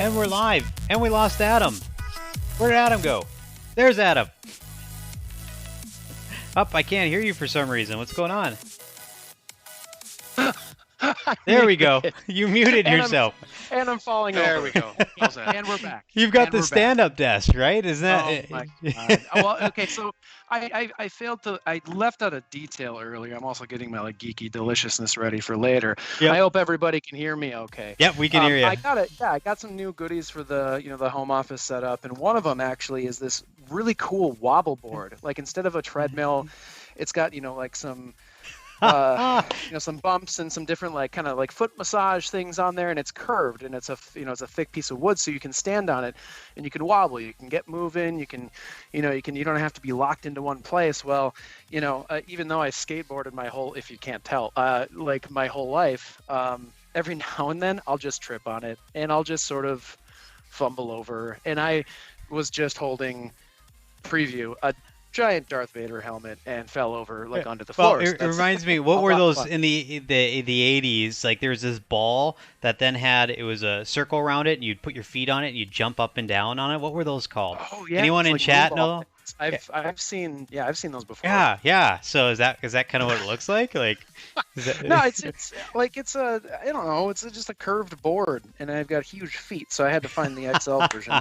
And we're live. And we lost Adam. Where did Adam go? There's Adam. Up, I can't hear you for some reason. What's going on? There we go. You muted yourself. And I'm falling There over. we go. And we're back. You've got And the we're stand-up desk, right? Isn't that? Oh my God. Well, okay, so I failed to. I left out a detail earlier. I'm also getting my like geeky deliciousness ready for later. Yep. I hope everybody can hear me okay. Yep, we can hear you. I got it. Yeah, I got some new goodies for the the home office setup, and one of them actually is this really cool wobble board. Like instead of a treadmill, it's got like some. Some bumps and some different like kind of like foot massage things on there, and it's curved and it's a it's a thick piece of wood, so you can stand on it and you can wobble, you can get moving, you can you don't have to be locked into one place. Well, even though I skateboarded my whole, if you can't tell, like my whole life, every now and then I'll just trip on it and I'll just sort of fumble over, and I was just holding preview a giant Darth Vader helmet and fell over like onto the floor. Well, it reminds me, what were those in the 80s? Like there was this ball that then it was a circle around it, and you'd put your feet on it and you'd jump up and down on it. What were those called? Oh yeah. Anyone in like chat know? I've seen those before. Yeah. So is that kind of what it looks like? Like no, it's like it's a, I don't know, it's just a curved board, and I've got huge feet, so I had to find the XL version.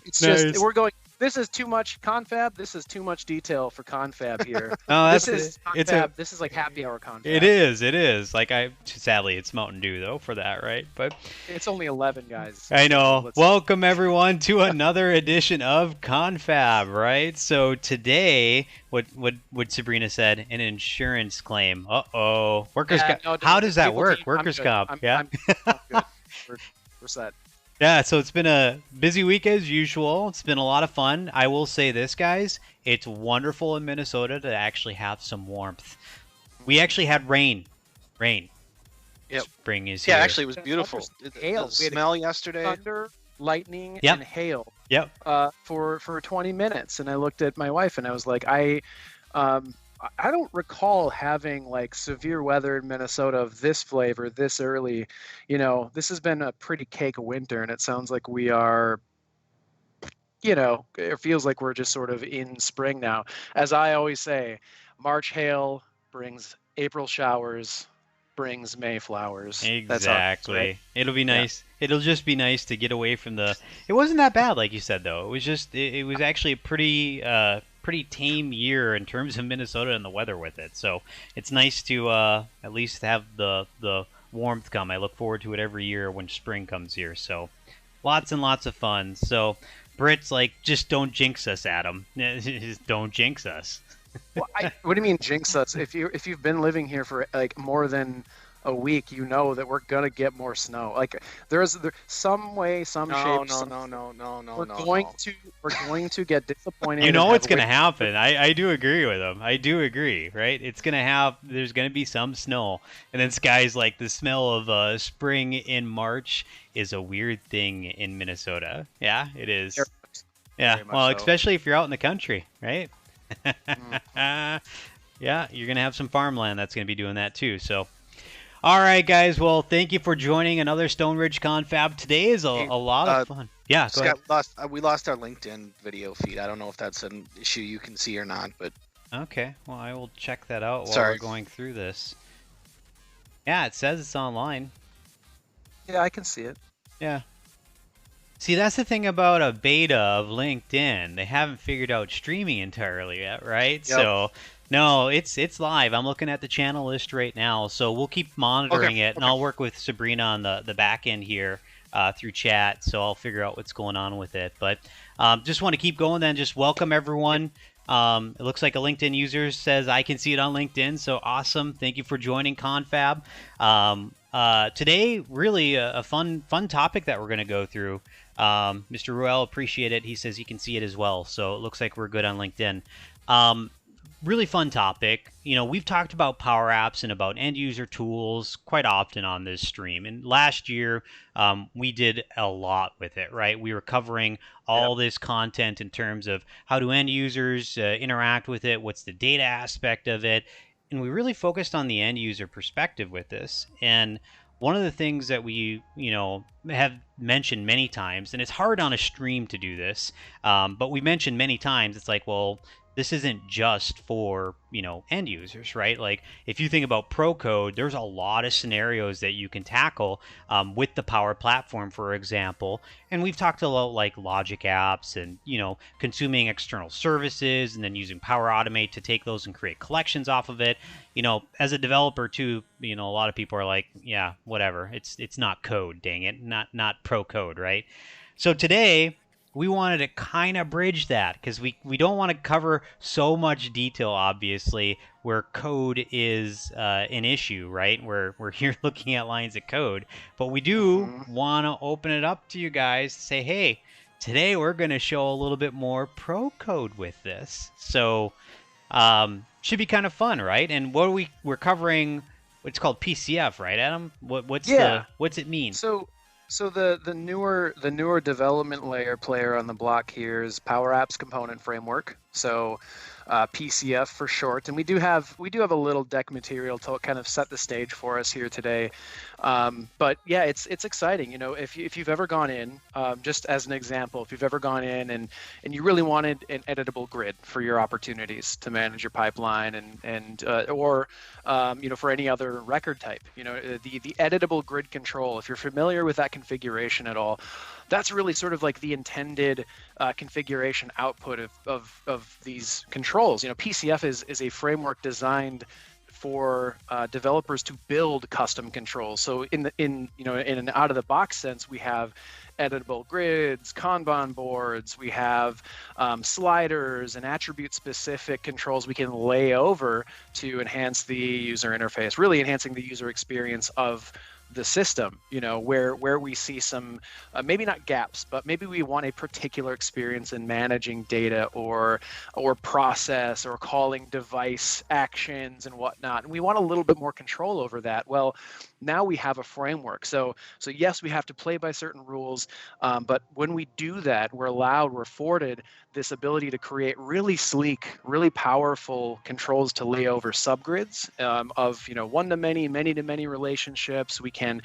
It's Nice. just we're going. This is too much confab. This is too much detail for confab here. Oh, this is confab. This is like happy hour confab. It is. Like sadly, it's Mountain Dew though for that, right? But it's only 11 guys. I know. Welcome everyone to another edition of Confab, right? So today, what Sabrina said, an insurance claim. Workers comp. No, how does that work? I'm Workers good. comp. I'm good. We're set. Yeah, so it's been a busy week as usual. It's been a lot of fun. I will say this, guys. It's wonderful in Minnesota to actually have some warmth. We actually had rain. Yep. Spring is here. Yeah, actually, it was beautiful. Hail. The smell yesterday. Thunder, lightning, Yep. and hail. Yep. For 20 minutes, and I looked at my wife and I was like, I don't recall having like severe weather in Minnesota of this flavor this early. This has been a pretty cake winter, and it sounds like we are, it feels like we're just sort of in spring now. As I always say, March hail brings April showers, brings May flowers. Exactly. Right? It'll be nice. Yeah. It'll just be nice to get away from the. It wasn't that bad, like you said, though. It was just. It was actually a pretty tame year in terms of Minnesota and the weather with it. So it's nice to at least have the warmth come. I look forward to it every year when spring comes here. So lots and lots of fun. So Britt's like, just don't jinx us, Adam. Just don't jinx us. Well, what do you mean jinx us? If you've been living here for like more than a week, you know that we're gonna get more snow. Like there's some way, some shape. No. We're going to get disappointed. You know what's gonna happen. I do agree with him. I do agree, right? It's gonna there's gonna be some snow, and then Sky's like, the smell of spring in March is a weird thing in Minnesota. Yeah, it is. Yeah, well, so. Especially if you're out in the country, right? Yeah, you're gonna have some farmland that's gonna be doing that too. So. All right, guys. Well, thank you for joining another Stone Ridge Confab. Today is a lot of fun. Yeah, go ahead. We lost our LinkedIn video feed. I don't know if that's an issue you can see or not, but okay. Well, I will check that out while Sorry. we're going through this. Yeah, it says it's online. Yeah, I can see it. Yeah. See, that's the thing about a beta of LinkedIn. They haven't figured out streaming entirely yet, right? Yep. So. No, it's live. I'm looking at the channel list right now, so we'll keep monitoring it, and I'll work with Sabrina on the back end here through chat, so I'll figure out what's going on with it. But just want to keep going then. Just welcome everyone. It looks like a LinkedIn user says, I can see it on LinkedIn, so awesome. Thank you for joining Confab. Today, really a fun topic that we're going to go through. Mr. Ruel, appreciate it. He says he can see it as well, so it looks like we're good on LinkedIn. Really fun topic. We've talked about Power Apps and about end user tools quite often on this stream. And last year, we did a lot with it, right? We were covering all this content in terms of how do end users interact with it, what's the data aspect of it. And we really focused on the end user perspective with this. And one of the things that we, have mentioned many times, and it's hard on a stream to do this, but we mentioned many times, it's like, well, this isn't just for, end users, right? Like if you think about pro code, there's a lot of scenarios that you can tackle with the Power Platform, for example. And we've talked about like logic apps and, consuming external services and then using Power Automate to take those and create collections off of it. As a developer too, a lot of people are like, yeah, whatever. It's not code, dang it, not pro code, right? So today we wanted to kind of bridge that because we don't want to cover so much detail, obviously, where code is an issue, right? We're here looking at lines of code, but we do want to open it up to you guys to say, hey, today we're going to show a little bit more pro code with this. So should be kind of fun, right? And we're covering what's called PCF, right, Adam? What's it mean? So the newer development layer player on the block here is Power Apps Component Framework. So PCF for short, and we do have a little deck material to kind of set the stage for us here today. But yeah, it's exciting. If you've ever gone in, just as an example, if you've ever gone in and you really wanted an editable grid for your opportunities to manage your pipeline or for any other record type, the editable grid control. If you're familiar with that configuration at all, that's really sort of like the intended configuration output of these controls. PCF is a framework designed for developers to build custom controls. So in an out of the box sense, we have editable grids, Kanban boards, we have sliders and attribute specific controls we can lay over to enhance the user interface, really enhancing the user experience of the system, where we see some maybe not gaps, but maybe we want a particular experience in managing data or process or calling device actions and whatnot, and we want a little bit more control over that. Well, now we have a framework. So yes, we have to play by certain rules, but when we do that, we're afforded this ability to create really sleek, really powerful controls to lay over subgrids of one-to-many, many-to-many relationships. We can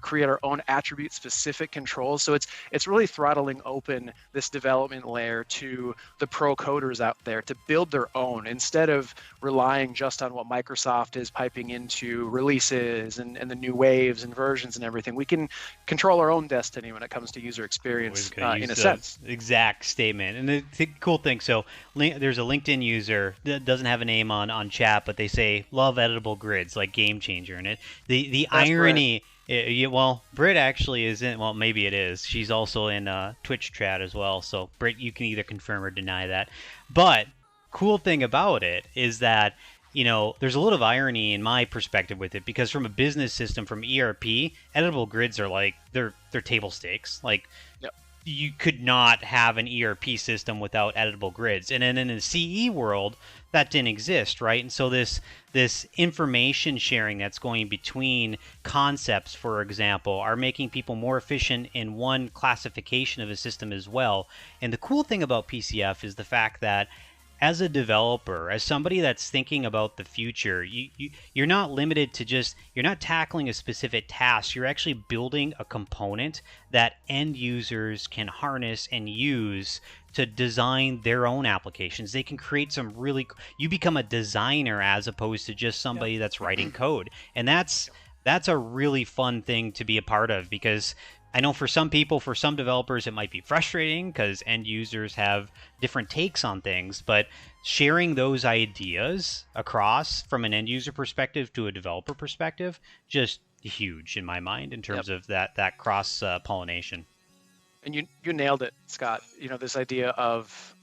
create our own attribute-specific controls. So it's really throttling open this development layer to the pro coders out there to build their own instead of relying just on what Microsoft is piping into releases and the new waves and versions and everything. We can control our own destiny when it comes to user experience in a sense. Exact statement. And the cool thing, so there's a LinkedIn user that doesn't have a name on chat, but they say love editable grids, like game changer. And the irony, Britt actually isn't. Well, maybe it is. She's also in Twitch chat as well. So Britt, you can either confirm or deny that. But cool thing about it is that there's a lot of irony in my perspective with it, because from a business system, from ERP, editable grids are like they're table stakes. Like, yep. You could not have an ERP system without editable grids. And then in the CE world, that didn't exist, right? And so this information sharing that's going between concepts, for example, are making people more efficient in one classification of a system as well. And the cool thing about PCF is the fact that as a developer, as somebody that's thinking about the future, you're not limited to you're not tackling a specific task. You're actually building a component that end users can harness and use to design their own applications. They can create you become a designer as opposed to just somebody that's writing code. And that's a really fun thing to be a part of, because I know for some people, for some developers, it might be frustrating because end users have different takes on things, but sharing those ideas across from an end user perspective to a developer perspective, just huge in my mind in terms of that cross pollination. And you nailed it, Scott. This idea of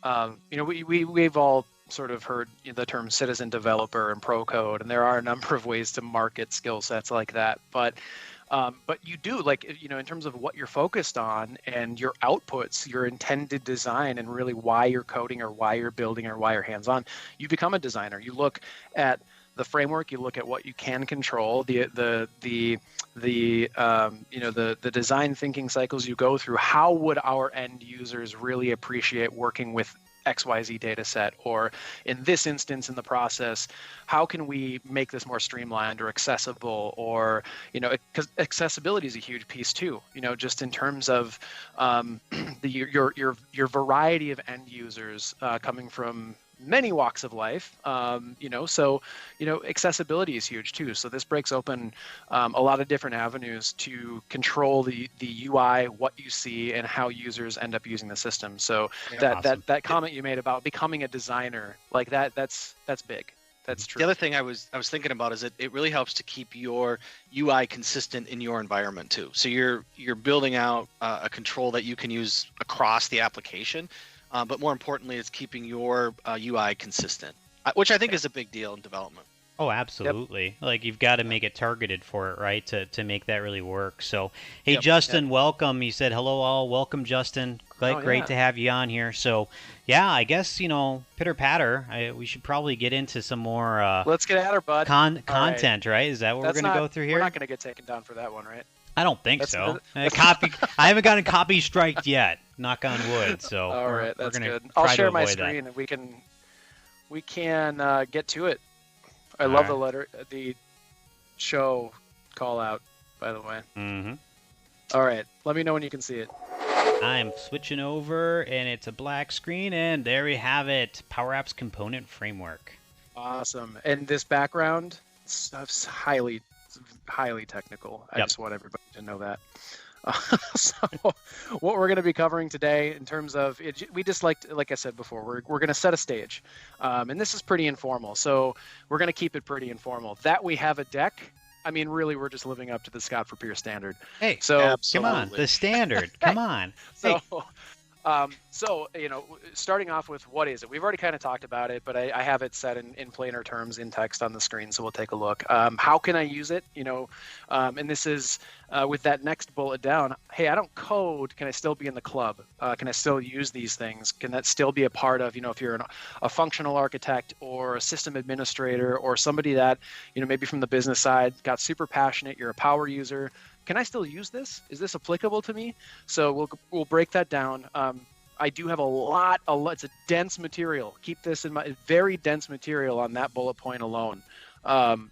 we've all sort of heard the term citizen developer and pro code, and there are a number of ways to market skill sets like that, but you do, in terms of what you're focused on and your outputs, your intended design, and really why you're coding or why you're building or why you're hands-on, you become a designer. You look at the framework, you look at what you can control, the design thinking cycles you go through. How would our end users really appreciate working with XYZ data set, or in this instance in the process, how can we make this more streamlined or accessible? Or, because accessibility is a huge piece too, just in terms of your variety of end users coming from many walks of life, so accessibility is huge too. So this breaks open a lot of different avenues to control the UI, what you see, and how users end up using the system. So that comment you made about becoming a designer, like that's big. That's true. The other thing I was thinking about is it really helps to keep your UI consistent in your environment too. So you're building out a control that you can use across the application. But more importantly, it's keeping your UI consistent, which I think is a big deal in development. Oh, absolutely. Yep. Like you've got to make it targeted for it, right? To make that really work. So, hey, Justin, welcome. He said, hello all. Welcome, Justin. Great to have you on here. So, yeah, I guess, pitter patter, we should probably get into some more let's get at her, bud. Content, right? Is that what we're going to go through here? We're not going to get taken down for that one, right? I don't think so. I haven't gotten copy striked yet. Knock on wood. So all right, that's good. I'll share my screen and we can get to it. I love the show call out, by the way. Mm-hmm. All right, let me know when you can see it. I'm switching over, and it's a black screen, and there we have it. Power Apps Component Framework. Awesome. And this background stuff's highly technical. I just want everybody to know that. So what we're going to be covering today in terms of it, we just like I said before, we're going to set a stage, and this is pretty informal, so we're going to keep it pretty informal. That we have a deck, I mean, really, we're just living up to the Scott for Pierre standard. Hey, so absolutely. Come on, the standard. Come on. So starting off with what is it? We've already kind of talked about it, but I have it set in plainer terms in text on the screen, so we'll take a look. How can I use it? And this is with that next bullet down. Hey, I don't code. Can I still be in the club? Can I still use these things? Can that still be a part of, if you're a functional architect or a system administrator or somebody that, maybe from the business side got super passionate, you're a power user. Can I still use this? Is this applicable to me? So we'll break that down. I do have a lot. It's a dense material. Keep this in mind. Very dense material on that bullet point alone.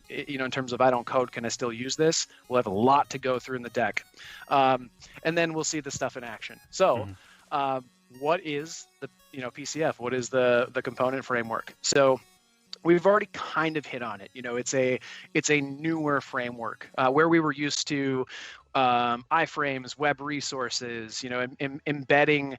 In terms of I don't code, can I still use this? We'll have a lot to go through in the deck, and then we'll see the stuff in action. So, what is the PCF? What is the component framework? So, we've already kind of hit on it. It's a newer framework where we were used to iframes, web resources, embedding,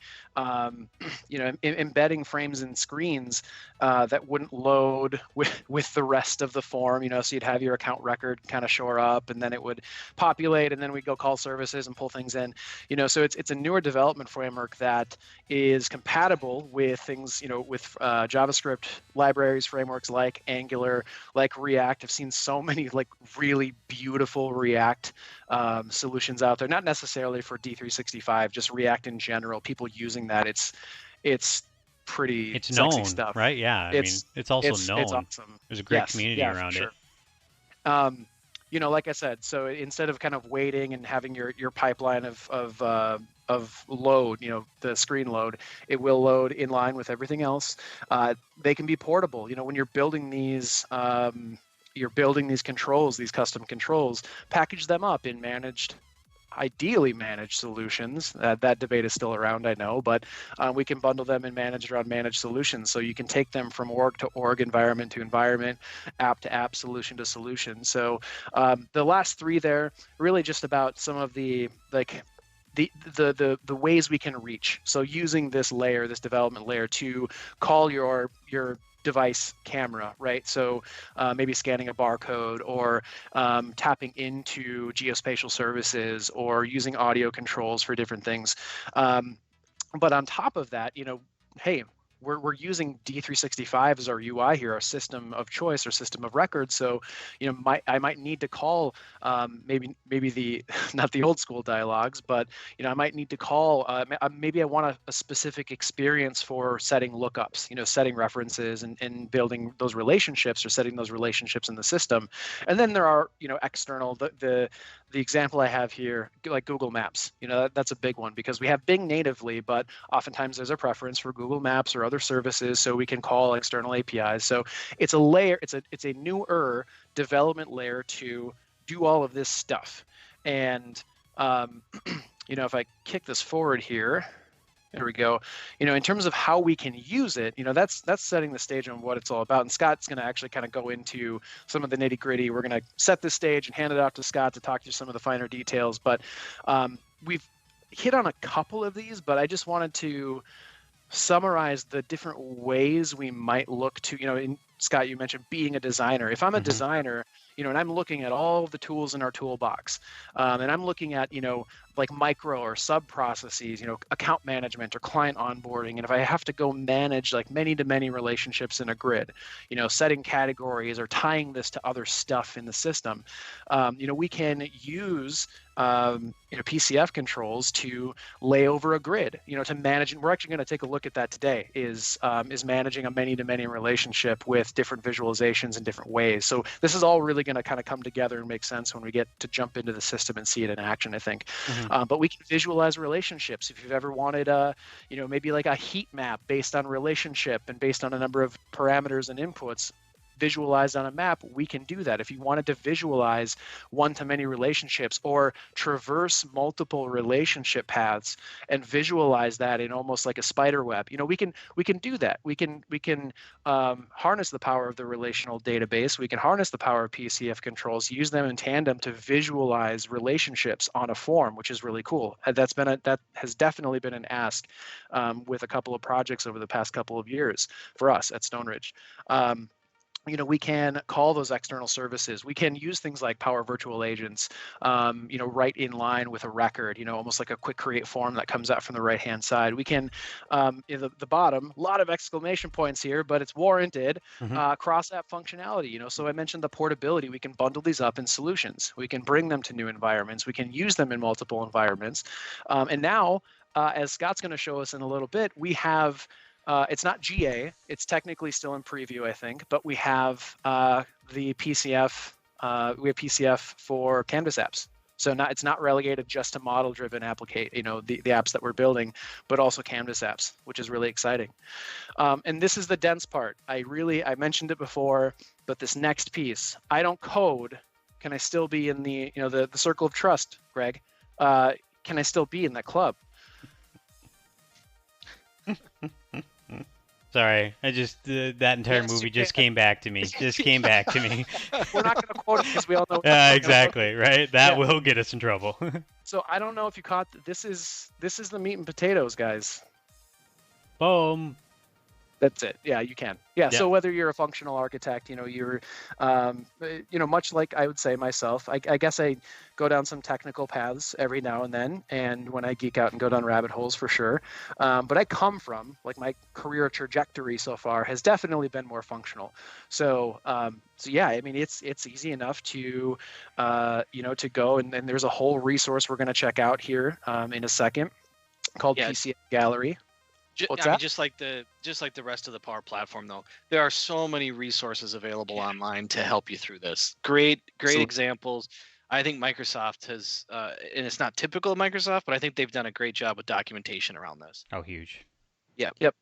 embedding frames and screens that wouldn't load with the rest of the form. So you'd have your account record kind of shore up, and then it would populate, and then we'd go call services and pull things in. So it's a newer development framework that is compatible with things, with JavaScript libraries, frameworks like Angular, like React. I've seen so many really beautiful React solutions out there, not necessarily for D365, just React in general. People using that, it's pretty it's sexy known stuff. Right? Yeah, I mean, it's also known. It's awesome. There's a great community around it. Like I said, so instead of kind of waiting and having your pipeline of load, the screen load, it will load in line with everything else. They can be portable. When you're building these controls, these custom controls, package them up in ideally managed solutions. That debate is still around, I know, but we can bundle them and manage around managed solutions. So you can take them from org to org, environment to environment, app to app, solution to solution. So the last three there, really just about some of the ways we can reach. So using this layer, this development layer, to call your device camera, right? So maybe scanning a barcode, or tapping into geospatial services, or using audio controls for different things. But on top of that, hey, we're using D365 as our UI here, our system of choice, or system of record. So, I might need to call maybe the not the old school dialogues, but I might need to call. Maybe I want a specific experience for setting lookups, setting references and building those relationships, or setting those relationships in the system. And then there are external the example I have here, like Google Maps, that's a big one because we have Bing natively, but oftentimes there's a preference for Google Maps or other services, so we can call external APIs. So it's a layer, it's a newer development layer to do all of this stuff. And if I kick this forward here, there we go. In terms of how we can use it, that's setting the stage on what it's all about. And Scott's going to actually kind of go into some of the nitty gritty. We're going to set the stage and hand it off to Scott to talk through some of the finer details. But we've hit on a couple of these, but I just wanted to summarize the different ways we might look to, Scott, you mentioned being a designer. If I'm a designer, and I'm looking at all the tools in our toolbox, and I'm looking at, like micro or sub processes, account management or client onboarding. And if I have to go manage like many-to-many relationships in a grid, setting categories or tying this to other stuff in the system, we can use PCF controls to lay over a grid, to manage. And we're actually going to take a look at that today. Is managing a many-to-many relationship with different visualizations in different ways. So this is all really going to kind of come together and make sense when we get to jump into the system and see it in action, I think. But we can visualize relationships. If you've ever wanted maybe like a heat map based on relationship and based on a number of parameters and inputs visualized on a map, we can do that. If you wanted to visualize one-to-many relationships or traverse multiple relationship paths and visualize that in almost like a spider web, we can do that. We can harness the power of the relational database. We can harness the power of PCF controls, use them in tandem to visualize relationships on a form, which is really cool. That has definitely been an ask with a couple of projects over the past couple of years for us at Stone Ridge. We can call those external services. We can use things like Power Virtual Agents, right in line with a record, almost like a quick create form that comes out from the right-hand side. We can, the bottom, a lot of exclamation points here, but it's warranted, cross-app functionality. So I mentioned the portability. We can bundle these up in solutions. We can bring them to new environments. We can use them in multiple environments. And now, as Scott's going to show us in a little bit, we have it's not GA. It's technically still in preview, I think, but we have the PCF. We have PCF for Canvas apps. So it's not relegated just to model-driven the apps that we're building, but also Canvas apps, which is really exciting. And this is the dense part. I mentioned it before, but this next piece, I don't code. Can I still be in the circle of trust, Greg? Can I still be in that club? Sorry, I just that entire movie just came back to me. Came back to me. We're not going to quote it because we all know. Yeah, exactly. Right. That will get us in trouble. So I don't know if you caught this is the meat and potatoes, guys. Boom. That's it. Yeah, you can. Yeah. So whether you're a functional architect, you're, much like I would say myself, I guess I go down some technical paths every now and then, and when I geek out and go down rabbit holes for sure. But I come from my career trajectory so far has definitely been more functional. So yeah, I mean it's easy enough to to go and there's a whole resource we're going to check out here in a second called PCF Gallery. Just like the rest of the Power Platform, though, there are so many resources available online to help you through this. Great examples. I think Microsoft has, and it's not typical of Microsoft, but I think they've done a great job with documentation around this. Oh, huge. Yeah. Yep.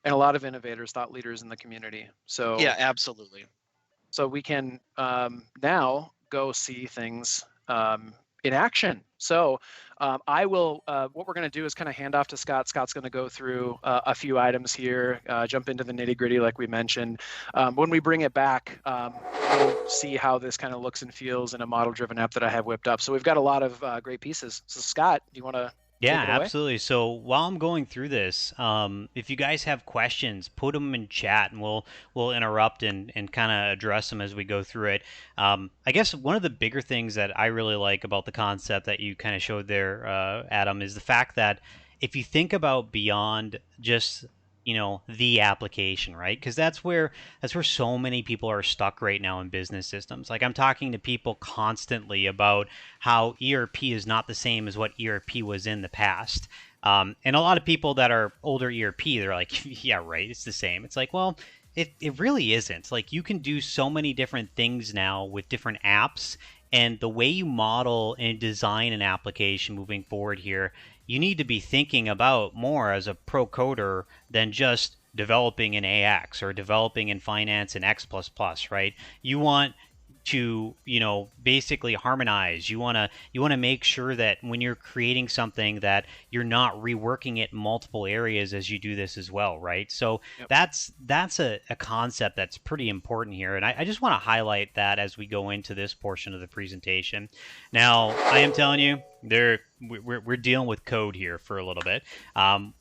And a lot of innovators, thought leaders in the community. So yeah, absolutely. So we can now go see things in action. So I will, what we're going to do is kind of hand off to Scott. Scott's going to go through a few items here, jump into the nitty gritty like we mentioned. When we bring it back, we'll see how this kind of looks and feels in a model driven app that I have whipped up. So we've got a lot of great pieces. So Scott, do you want to? Yeah, absolutely. So while I'm going through this, if you guys have questions, put them in chat and we'll interrupt and kind of address them as we go through it. I guess one of the bigger things that I really like about the concept that you kind of showed there, Adam, is the fact that if you think about beyond just the application, right? Because that's where so many people are stuck right now in business systems. Like I'm talking to people constantly about how ERP is not the same as what ERP was in the past. And a lot of people that are older ERP, they're like, yeah, right, it's the same. It's like, well, it really isn't. Like you can do so many different things now with different apps And the way you model and design an application moving forward here, you need to be thinking about more as a pro coder than just developing in AX or developing in finance in X++, right? You want to, basically harmonize. You want to make sure that when you're creating something that you're not reworking it in multiple areas as you do this as well, right? So Yep. that's a concept that's pretty important here, and I just want to highlight that as we go into this portion of the presentation. Now, I am telling you, we're dealing with code here for a little bit.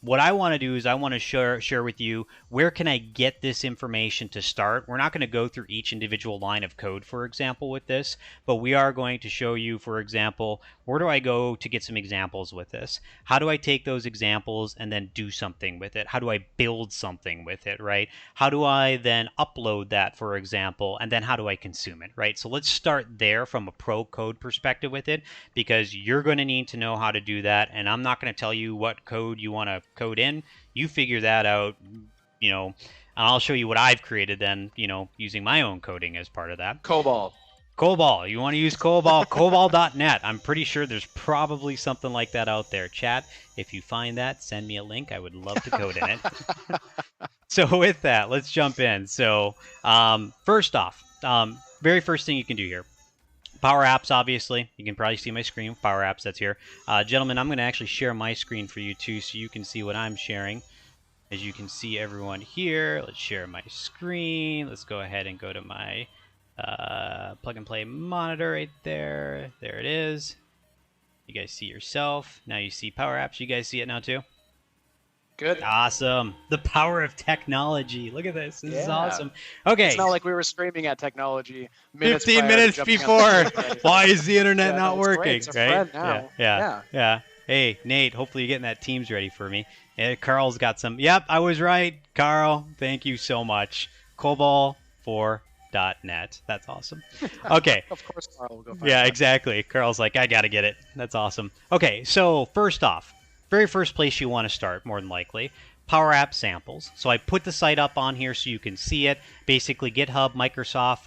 What I want to do is I want to share with you, where can I get this information to start. We're not going to go through each individual line of code, for example, with this, but we are going to show you, for example, where do I go to get some examples with this? How do I take those examples and then do something with it? How do I build something with it, right? How do I then upload that, for example, and then how do I consume it, right? So let's start there from a pro code perspective with it, because you're going to need to know how to do that, and I'm not going to tell you what code you want to code in. You figure that out, and I'll show you what I've created then, using my own coding as part of that. COBOL. COBOL. You want to use COBOL? COBOL.net. I'm pretty sure there's probably something like that out there. Chat, if you find that, send me a link. I would love to code in it. So with that, let's jump in. So first off, very first thing you can do here, Power Apps, obviously. You can probably see my screen. Power Apps, that's here. Gentlemen, I'm going to actually share my screen for you too, so you can see what I'm sharing. As you can see everyone here, let's share my screen. Let's go ahead and go to my plug and play monitor right there. There it is. You guys see yourself. Now you see Power Apps. You guys see it now too? Good. Awesome. The power of technology. Look at this. This is awesome. Okay. It's not like we were screaming at technology 15 minutes before. Why is the internet not working? It's a friend now. Yeah. Hey, Nate, hopefully you're getting that Teams ready for me. Carl's got some. Yep, I was right. Carl, thank you so much. COBOL4.net. That's awesome. Okay. Of course, Carl will go find Yeah, that. exactly. Carl's like, I got to get it. That's awesome. Okay, so first off, very first place you want to start, more than likely, Power App samples. So I put the site up on here so you can see it. Basically, GitHub, Microsoft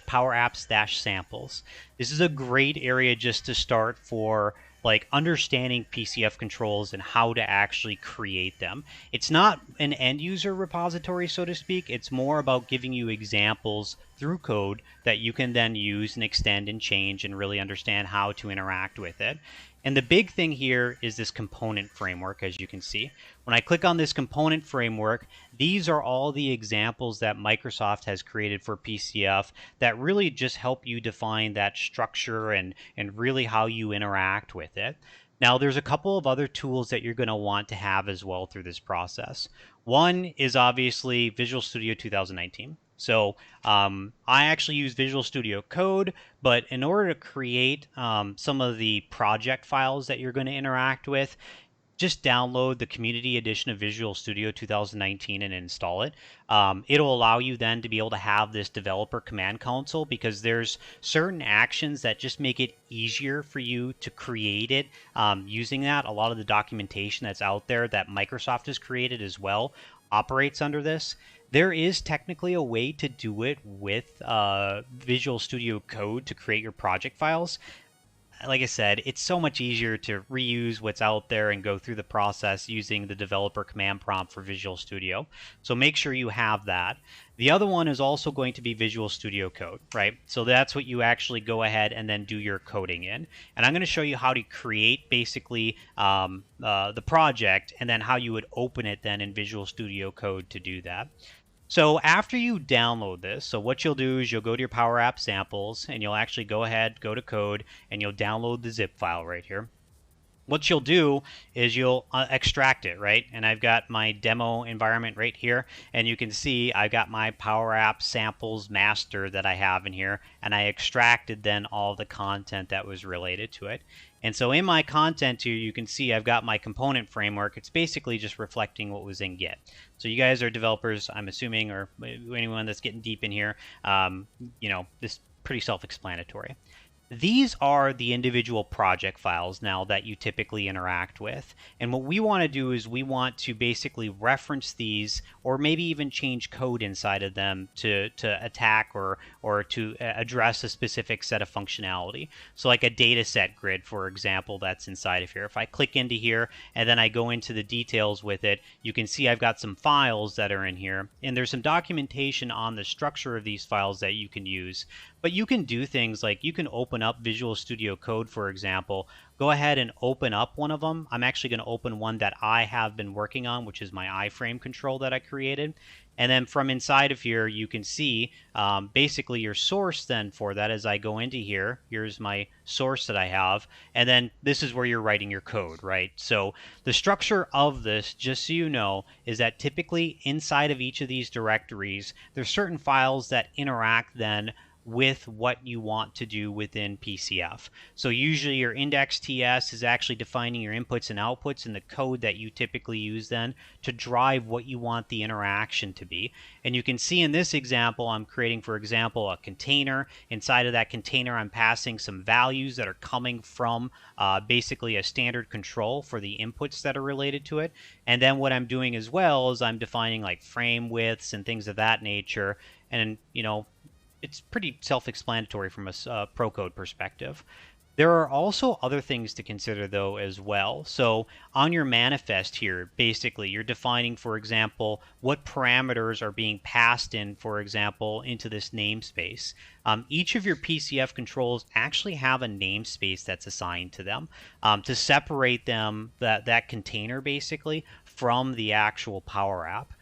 /Power Apps -samples. This is a great area just to start for like understanding PCF controls and how to actually create them. It's not an end user repository, so to speak. It's more about giving you examples through code that you can then use and extend and change and really understand how to interact with it. And the big thing here is this component framework, as you can see. When I click on this component framework, these are all the examples that Microsoft has created for PCF that really just help you define that structure and really how you interact with it. Now, there's a couple of other tools that you're going to want to have as well through this process. One is obviously Visual Studio 2019. So I actually use Visual Studio Code, but in order to create some of the project files that you're going to interact with, just download the community edition of Visual Studio 2019 and install it. It'll allow you then to be able to have this developer command console, because there's certain actions that just make it easier for you to create it using that. A lot of the documentation that's out there that Microsoft has created as well operates under this. There is technically a way to do it with Visual Studio Code to create your project files. Like I said, it's so much easier to reuse what's out there and go through the process using the developer command prompt for Visual Studio. So make sure you have that. The other one is also going to be Visual Studio Code, right? So that's what you actually go ahead and then do your coding in. And I'm going to show you how to create basically the project and then how you would open it then in Visual Studio Code to do that. So after you download this, so what you'll do is you'll go to your Power App samples and you'll actually go ahead, go to code, and you'll download the zip file right here. What you'll do is you'll extract it, right? And I've got my demo environment right here, and you can see I've got my Power App samples master that I have in here, and I extracted then all the content that was related to it. And so in my content here, you can see I've got my component framework. It's basically just reflecting what was in Git. So you guys are developers, I'm assuming, or anyone that's getting deep in here, this is pretty self-explanatory. These are the individual project files now that you typically interact with. And what we want to do is we want to basically reference these, or maybe even change code inside of them to attack or to address a specific set of functionality. So like a data set grid, for example, that's inside of here. If I click into here and then I go into the details with it, you can see I've got some files that are in here. And there's some documentation on the structure of these files that you can use. But you can do things like you can open up Visual Studio Code, for example. Go ahead and open up one of them. I'm actually going to open one that I have been working on, which is my iframe control that I created. And then from inside of here, you can see basically your source then for that. As I go into here, here's my source that I have. And then this is where you're writing your code, right? So the structure of this, just so you know, is that typically inside of each of these directories, there's certain files that interact then with what you want to do within PCF. So usually your index.ts is actually defining your inputs and outputs in the code that you typically use then to drive what you want the interaction to be. And you can see in this example, I'm creating, for example, a container. Inside of that container, I'm passing some values that are coming from basically a standard control for the inputs that are related to it. And then what I'm doing as well is I'm defining like frame widths and things of that nature. And, you know, it's pretty self-explanatory from a pro code perspective. There are also other things to consider though as well. So on your manifest here, basically you're defining, for example, what parameters are being passed in, for example, into this namespace. Each of your PCF controls actually have a namespace that's assigned to them to separate them, that container basically, from the actual Power App.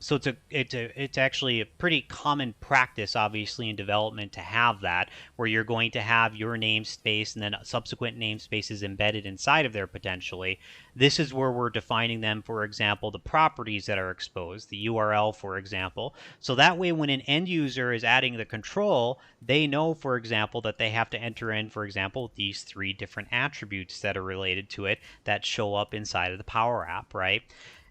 So it's actually a pretty common practice, obviously, in development to have that, where you're going to have your namespace and then subsequent namespaces embedded inside of there potentially. This is where we're defining them, for example, the properties that are exposed, the URL, for example. So that way, when an end user is adding the control, they know, for example, that they have to enter in, for example, these 3 different attributes that are related to it that show up inside of the Power App, right?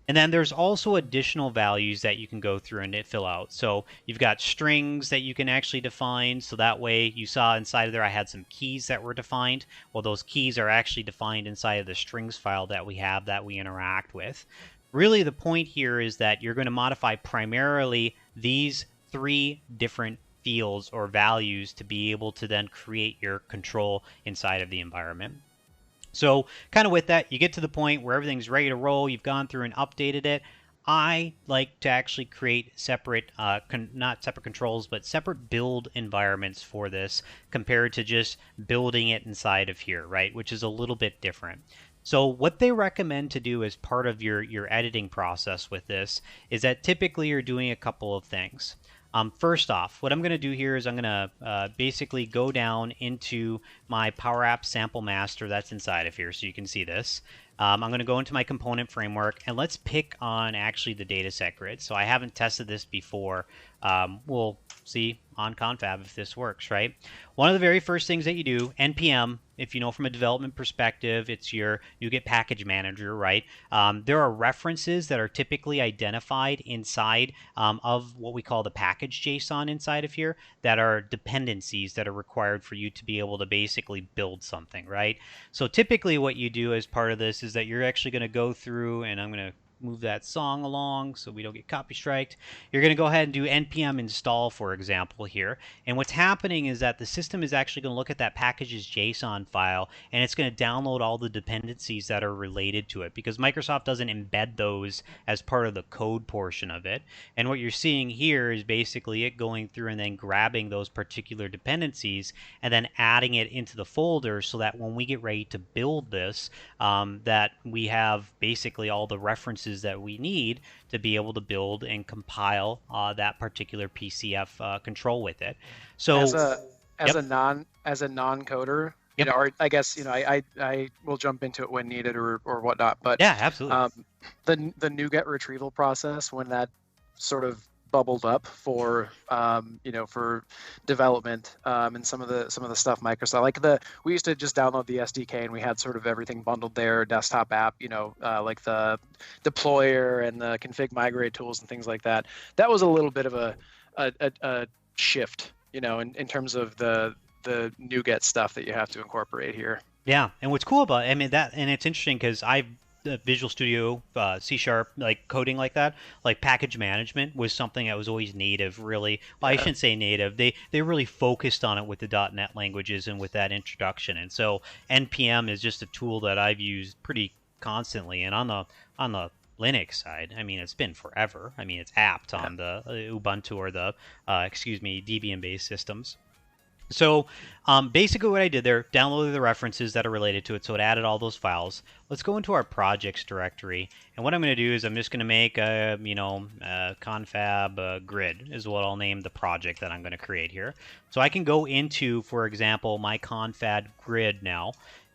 And then there's also additional values that you can go through and fill out. So you've got strings that you can actually define. So that way you saw inside of there I had some keys that were defined. Well, those keys are actually defined inside of the strings file that we have that we interact with. Really, the point here is that you're going to modify primarily these 3 different fields or values to be able to then create your control inside of the environment. So kind of with that, you get to the point where everything's ready to roll. You've gone through and updated it. I like to actually create separate, not separate controls, but separate build environments for this compared to just building it inside of here, right? Which is a little bit different. So what they recommend to do as part of your editing process with this is that typically you're doing a couple of things. First off, what I'm going to do here is I'm going to basically go down into my Power App sample master that's inside of here, so you can see this. I'm going to go into my component framework, and let's pick on actually the dataset grid. So I haven't tested this before. We'll see on confab if this works, right? One of the very first things that you do, NPM, if you know from a development perspective, it's your NuGet package manager, right? There are references that are typically identified inside of what we call the package JSON inside of here that are dependencies that are required for you to be able to basically build something, right? So typically what you do as part of this is that you're actually going to go through, and I'm going to move that song along so we don't get copy striked. You're going to go ahead and do NPM install, for example, here. And what's happening is that the system is actually going to look at that package's JSON file, and it's going to download all the dependencies that are related to it, because Microsoft doesn't embed those as part of the code portion of it. And what you're seeing here is basically it going through and then grabbing those particular dependencies and then adding it into the folder so that when we get ready to build this, that we have basically all the references that we need to be able to build and compile that particular PCF control with it. So as a yep. non-coder, you Yep. know, or I guess, you know, I will jump into it when needed or whatnot. But Yeah, absolutely. The NuGet retrieval process, when that sort of bubbled up for you know, for development and some of the stuff Microsoft, like we used to just download the SDK and we had sort of everything bundled there, desktop app, you know, like the deployer and the config migrate tools and things like that. That was a little bit of a shift, you know, in terms of the the NuGet stuff that you have to incorporate here. Yeah, and what's cool about, I mean, that, and it's interesting because I've Visual Studio, C Sharp, like coding like that, like package management was something that was always native, really. Well, I Yeah. shouldn't say native. They really focused on it with the .NET languages and with that introduction. And so NPM is just a tool that I've used pretty constantly. And on the Linux side, I mean, it's been forever. I mean, it's apt on the Ubuntu or the Debian-based systems. So basically what I did there, downloaded the references that are related to it, so it added all those files. Let's go into our projects directory, and what I'm going to do is I'm just going to make a, confab grid is what I'll name the project that I'm going to create here. So I can go into, for example, my confab grid now,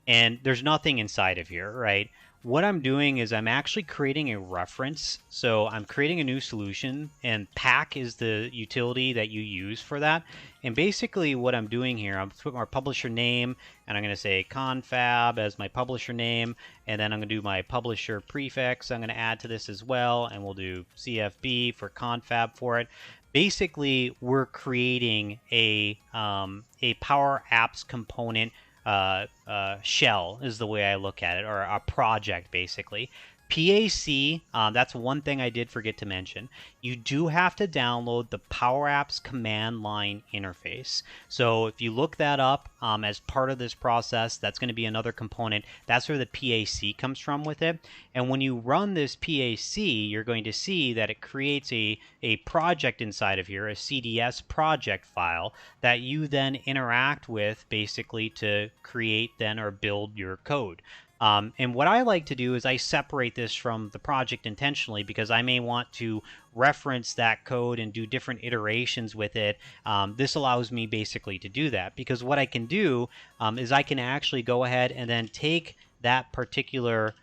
and there's nothing inside of here, right? What I'm doing is I'm actually creating a reference. So I'm creating a new solution, and pack is the utility that you use for that. And basically what I'm doing here, I'm putting our publisher name, and I'm going to say confab as my publisher name, and then I'm going to do my publisher prefix. I'm going to add to this as well, and we'll do CFB for confab for it. Basically, we're creating a Power Apps component shell is the way I look at it, or a project basically. PAC, that's one thing I did forget to mention. You do have to download the Power Apps command line interface. So if you look that up as part of this process, that's going to be another component. That's where the PAC comes from with it. And when you run this PAC, you're going to see that it creates a project inside of here, a CDS project file that you then interact with basically to create then or build your code. And what I like to do is I separate this from the project intentionally because I may want to reference that code and do different iterations with it. This allows me basically to do that because what I can do is I can actually go ahead and then take that particular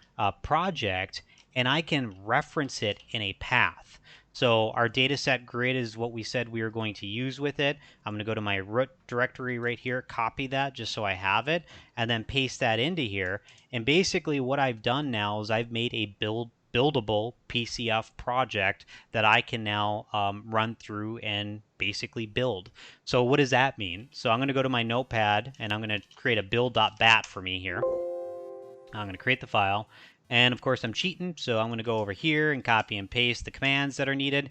project and I can reference it in a path. So our dataset grid is what we said we were going to use with it. I'm going to go to my root directory right here, copy that just so I have it, and then paste that into here. And basically what I've done now is I've made a buildable PCF project that I can now run through and basically build. So what does that mean? So I'm going to go to my notepad and I'm going to create a build.bat for me here. I'm going to create the file. And of course I'm cheating, so I'm going to go over here and copy and paste the commands that are needed.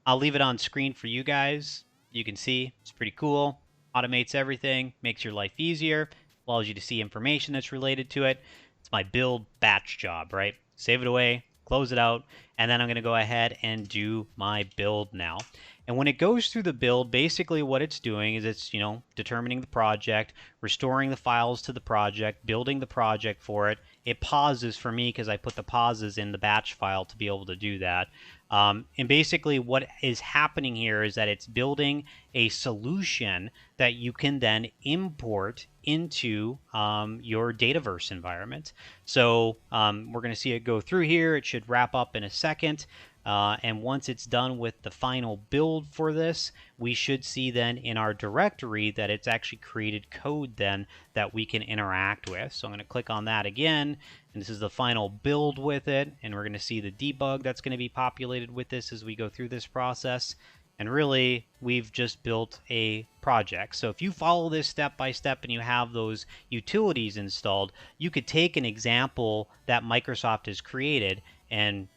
I'll leave it on screen for you guys. You can see it's pretty cool. Automates everything, makes your life easier, allows you to see information that's related to it. It's my build batch job, right? Save it away, close it out, and then I'm going to go ahead and do my build now. And when it goes through the build, basically what it's doing is it's, determining the project, restoring the files to the project, building the project for it. It pauses for me because I put the pauses in the batch file to be able to do that. And basically what is happening here is that it's building a solution that you can then import into your Dataverse environment. So we're going to see it go through here. It should wrap up in a second. And once it's done with the final build for this, we should see then in our directory that it's actually created code then that we can interact with. So I'm going to click on that again, and this is the final build with it, and we're going to see the debug that's going to be populated with this as we go through this process. And really, we've just built a project. So if you follow this step by step and you have those utilities installed, you could take an example that Microsoft has created and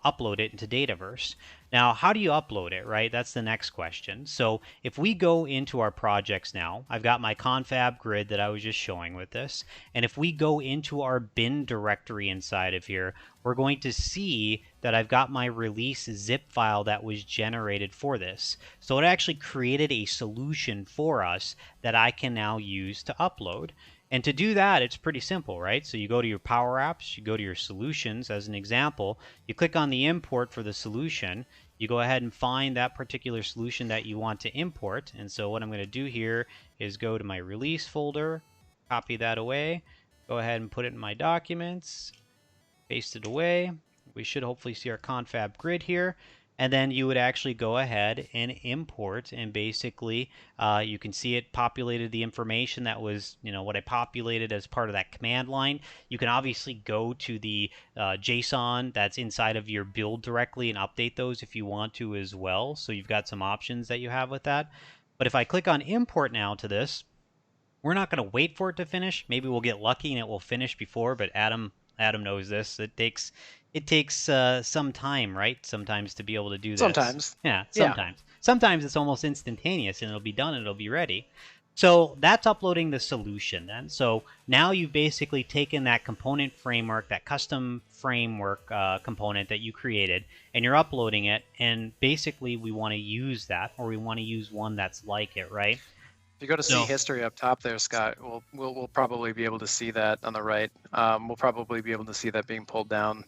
upload it into Dataverse. Now, how do you upload it, right? That's the next question. So if we go into our projects now, I've got my confab grid that I was just showing with this. And if we go into our bin directory inside of here, we're going to see that I've got my release zip file that was generated for this. So it actually created a solution for us that I can now use to upload. And to do that, it's pretty simple, right? So you go to your Power Apps, you go to your Solutions as an example, you click on the import for the solution, you go ahead and find that particular solution that you want to import. And so what I'm going to do here is go to my release folder, copy that away, go ahead and put it in my documents, paste it away. We should hopefully see our confab grid here. And then you would actually go ahead and import, and basically you can see it populated the information that was, what I populated as part of that command line. You can obviously go to the JSON that's inside of your build directly and update those if you want to as well. So you've got some options that you have with that. But if I click on import now to this, We're not going to wait for it to finish. Maybe we'll get lucky and it will finish before, but Adam knows this. It takes some time, right? Sometimes to be able to do this. Sometimes. Yeah, Yeah. sometimes. Sometimes it's almost instantaneous and it'll be done and it'll be ready. So that's uploading the solution then. So now you've basically taken that component framework, that custom framework component that you created, and you're uploading it. And basically we want to use that, or we want to use one that's like it, right? If you go to see history up top there, Scott, we'll probably be able to see that on the right. We'll probably be able to see that being pulled down.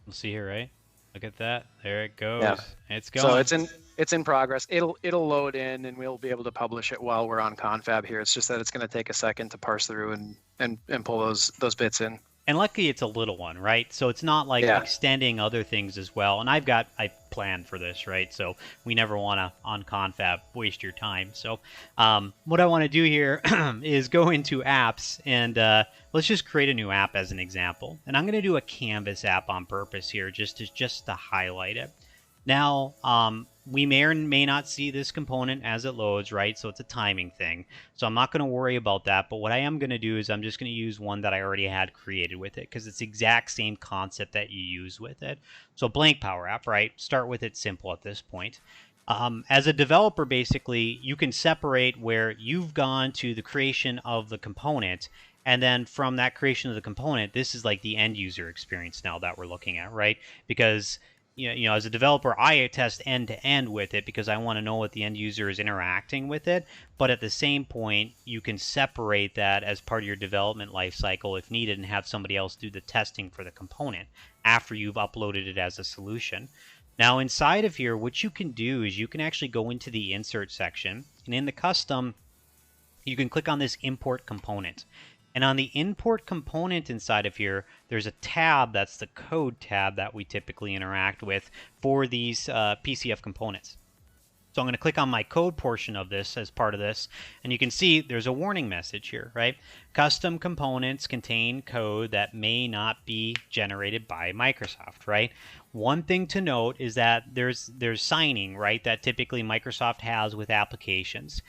We'll see here, right? Look at that. There it goes. Yeah. It's going. So it's in progress. It'll load in, and we'll be able to publish it while we're on confab here. It's just that it's going to take a second to parse through and pull those bits in. And luckily it's a little one, right? So it's not like extending other things as well. And I planned for this, right? So we never want to, on confab, waste your time. So what I want to do here is go into apps, and let's just create a new app as an example. And I'm going to do a Canvas app on purpose here just to highlight it. Now, we may or may not see this component as it loads, right? So it's a timing thing. So I'm not going to worry about that. But what I am going to do is I'm just going to use one that I already had created with it, because it's the exact same concept that you use with it. So blank Power App, right? Start with it simple at this point. As a developer, basically, you can separate where you've gone to the creation of the component, and then from that creation of the component, this is like the end user experience now that we're looking at, right? Because as a developer, I test end to end with it because I want to know what the end user is interacting with it. But at the same point, you can separate that as part of your development lifecycle if needed, and have somebody else do the testing for the component after you've uploaded it as a solution. Now, inside of here, what you can do is you can actually go into the insert section, and in the custom, you can click on this import component. And on the import component inside of here, there's a tab that's the code tab that we typically interact with for these PCF components. So I'm going to click on my code portion of this as part of this, and you can see there's a warning message here, right? Custom components contain code that may not be generated by Microsoft, right? One thing to note is that there's signing, right, that typically Microsoft has with applications.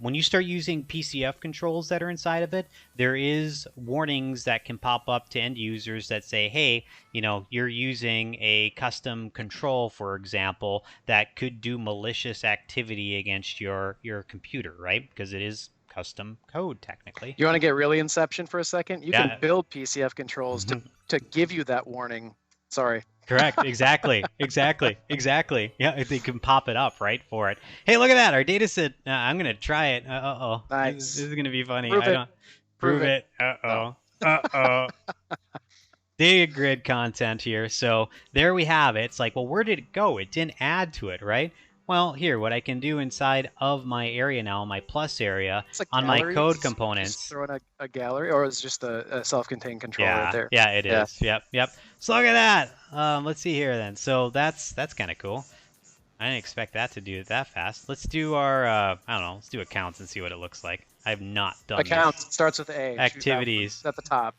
When you start using PCF controls that are inside of it, there is warnings that can pop up to end users that say, hey, you're using a custom control, for example, that could do malicious activity against your computer, right? Because it is custom code technically. You want to get really Inception for a second? You can build PCF controls to give you that warning. Sorry. Correct. Exactly. Yeah, they can pop it up, right, for it. Hey, look at that. Our data set. I'm going to try it. Uh-oh. Nice. This is going to be funny. Prove it. Uh-oh. Uh-oh. Data grid content here. So there we have it. It's like, well, where did it go? It didn't add to it, right? Well, here, what I can do inside of my area now, my plus area, on my code components. Just throw in a gallery, or is it just a self-contained control right there? Yeah, it is. Yep. So look at that. Let's see here then. So that's kind of cool. I didn't expect that to do it that fast. Let's do our, I don't know, let's do accounts and see what it looks like. I have not done accounts. Starts with A. Activities. At the top.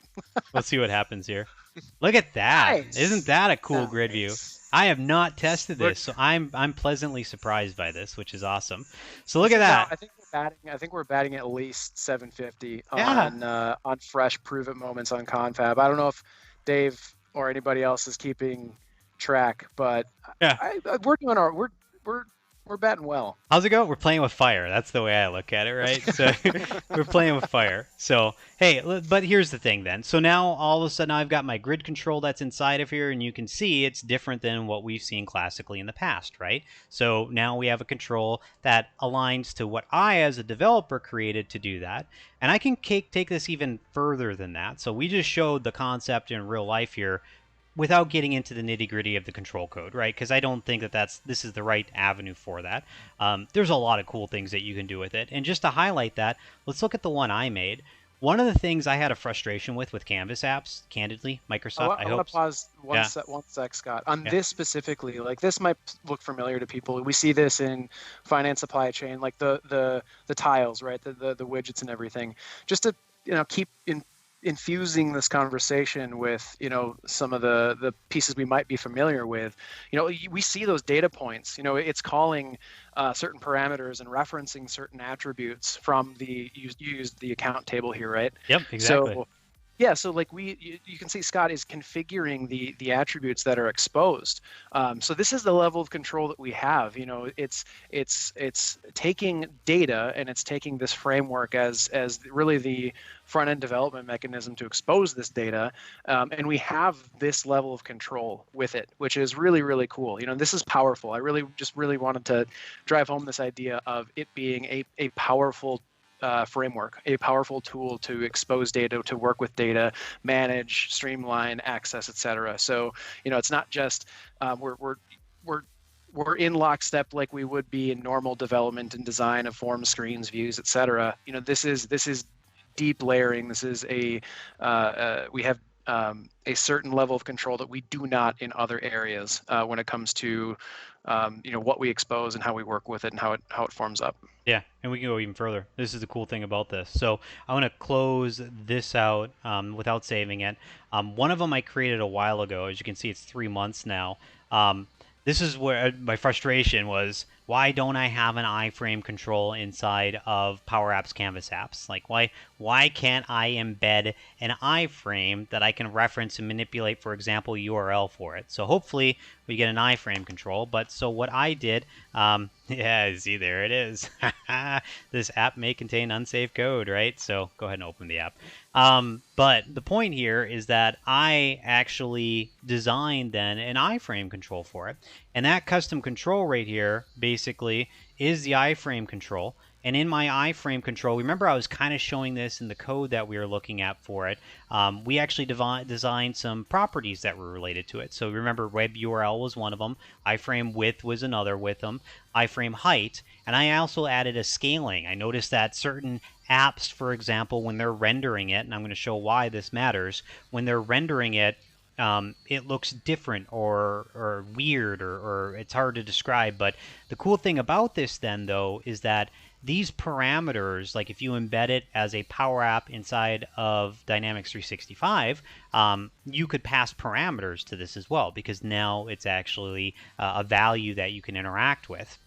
Let's see what happens here. Look at that. Nice. Isn't that a cool grid view? I have not tested this, so I'm pleasantly surprised by this, which is awesome. So look at that. I think we're batting at least 750 on fresh prove it moments on confab. I don't know if Dave or anybody else is keeping track, but we're doing we're batting well. How's it go? We're playing with fire. That's the way I look at it, right? So we're playing with fire. So, hey, but here's the thing then. So now all of a sudden I've got my grid control that's inside of here, and you can see it's different than what we've seen classically in the past, right? So now we have a control that aligns to what I as a developer created to do that. And I can take this even further than that. So we just showed the concept in real life here, without getting into the nitty-gritty of the control code, right? Because I don't think this is the right avenue for that. There's a lot of cool things that you can do with it. And just to highlight that, let's look at the one I made. One of the things I had a frustration with Canvas apps, candidly, Microsoft, I want to pause one sec, Scott. On this specifically, like this might look familiar to people. We see this in finance supply chain, like the tiles, right? The widgets and everything. Just to keep in infusing this conversation with, you know, some of the pieces we might be familiar with. You know, we see those data points. You know, it's calling certain parameters and referencing certain attributes from the, you used the account table here, right? Yep, exactly. So yeah, so like you can see Scott is configuring the attributes that are exposed. So this is the level of control that we have. You know, it's taking data and it's taking this framework as really the front end development mechanism to expose this data, and we have this level of control with it, which is really, really cool. You know, this is powerful. I really wanted to drive home this idea of it being a powerful framework, a powerful tool to expose data, to work with data, manage, streamline, access, etc. So, you know, it's not just we're in lockstep like we would be in normal development and design of forms, screens, views, etc. You know, this is deep layering. This is we have a certain level of control that we do not in other areas when it comes to you know, what we expose and how we work with it and how it forms up. Yeah, and we can go even further. This is the cool thing about this. So I want to close this out without saving it. One of them I created a while ago. As you can see, it's 3 months now. This is where my frustration was, why don't I have an iframe control inside of Power Apps Canvas apps? Like, why can't I embed an iframe that I can reference and manipulate, for example, URL for it? So hopefully we get an iframe control. But so what I did, yeah, see, there it is. This app may contain unsafe code, right? So go ahead and open the app. But the point here is that I actually designed then an iframe control for it. And that custom control right here basically is the iframe control. And in my iframe control, remember I was kind of showing this in the code that we were looking at for it. We actually designed some properties that were related to it. So remember, web URL was one of them. Iframe width was another with them. Iframe height. And I also added a scaling. I noticed that certain apps, for example, when they're rendering it, and I'm going to show why this matters, when they're rendering it, it looks different or weird or it's hard to describe. But the cool thing about this then, though, is that these parameters, like if you embed it as a Power App inside of Dynamics 365, you could pass parameters to this as well, because now it's actually a value that you can interact with.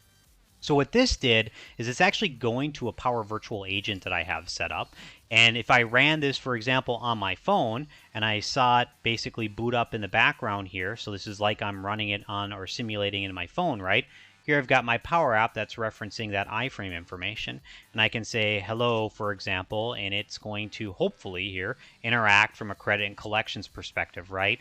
So what this did is it's actually going to a Power Virtual Agent that I have set up. And if I ran this, for example, on my phone, and I saw it basically boot up in the background here, so this is like I'm running it on or simulating in my phone, right? Here I've got my Power App that's referencing that iframe information. And I can say hello, for example, and it's going to hopefully here interact from a credit and collections perspective, right?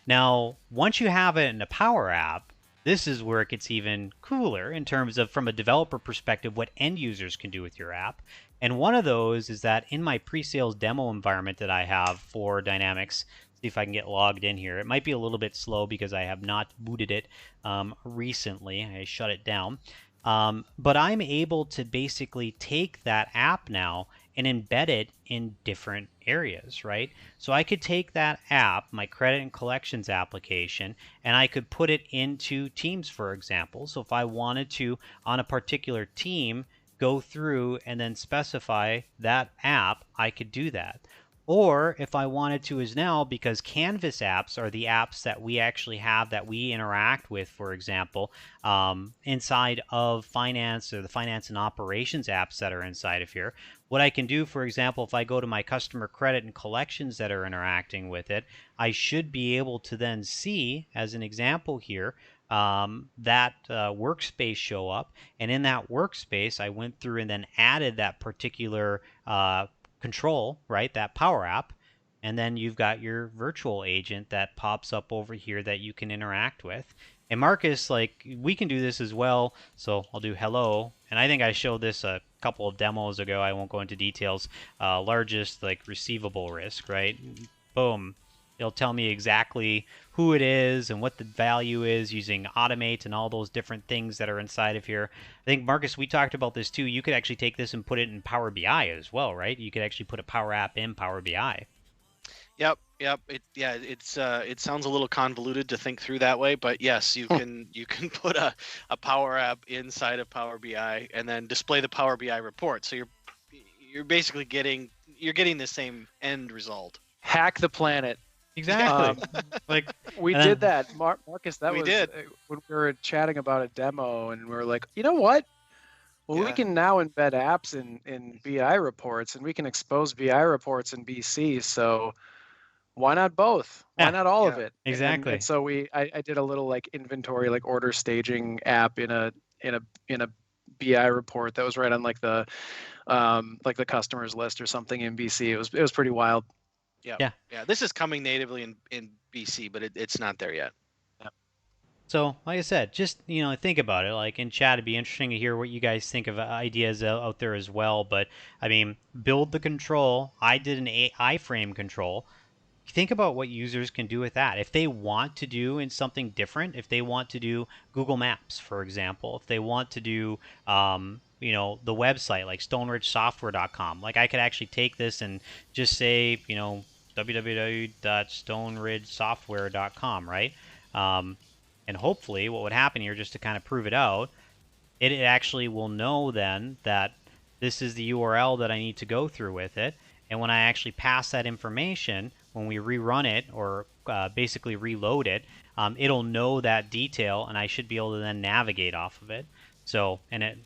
Now, once you have it in a Power App, this is where it gets even cooler in terms of, from a developer perspective, what end users can do with your app. And one of those is that in my pre-sales demo environment that I have for Dynamics, see if I can get logged in here. It might be a little bit slow because I have not booted it recently. I shut it down. But I'm able to basically take that app now and embed it in different areas, right? So I could take that app, my credit and collections application, and I could put it into Teams, for example. So if I wanted to, on a particular team, go through and then specify that app, I could do that. Or if I wanted to as now, because Canvas apps are the apps that we actually have that we interact with, for example, inside of finance or the finance and operations apps that are inside of here. What I can do, for example, if I go to my customer credit and collections that are interacting with it, I should be able to then see, as an example here, that workspace show up. And in that workspace, I went through and then added that particular control, right, that Power App, and then you've got your virtual agent that pops up over here that you can interact with. And Marcus, like, we can do this as well. So I'll do hello, and I think I showed this a couple of demos ago. I won't go into details. Largest like receivable risk, right? Boom. It'll tell me exactly who it is and what the value is using Automate and all those different things that are inside of here. I think, Marcus, we talked about this too. You could actually take this and put it in Power BI as well, right? You could actually put a Power App in Power BI. Yep. It sounds a little convoluted to think through that way, but yes, you can put a Power App inside of Power BI and then display the Power BI report. So you're basically getting you're getting the same end result. Hack the planet. Exactly. Like we did that, Marcus. That we was did. When we were chatting about a demo, and we were like, you know what? Well, we can now embed apps in BI reports, and we can expose BI reports in BC. So why not both? Why not all of it? Exactly. And so I did a little like inventory, like order staging app in a BI report that was right on like the customers list or something in BC. It was pretty wild. Yeah. This is coming natively in BC, but it's not there yet. So, like I said, just think about it. Like in chat, it'd be interesting to hear what you guys think of ideas out there as well. But I mean, build the control. I did an iframe control. Think about what users can do with that. If they want to do in something different, if they want to do Google Maps, for example, if they want to do the website like stoneridgesoftware.com, like I could actually take this and just say www.stoneridgesoftware.com, right? And hopefully what would happen here, just to kind of prove it out, it actually will know then that this is the URL that I need to go through with it. And when I actually pass that information, when we rerun it or basically reload it, it'll know that detail, and I should be able to then navigate off of it. So, and it,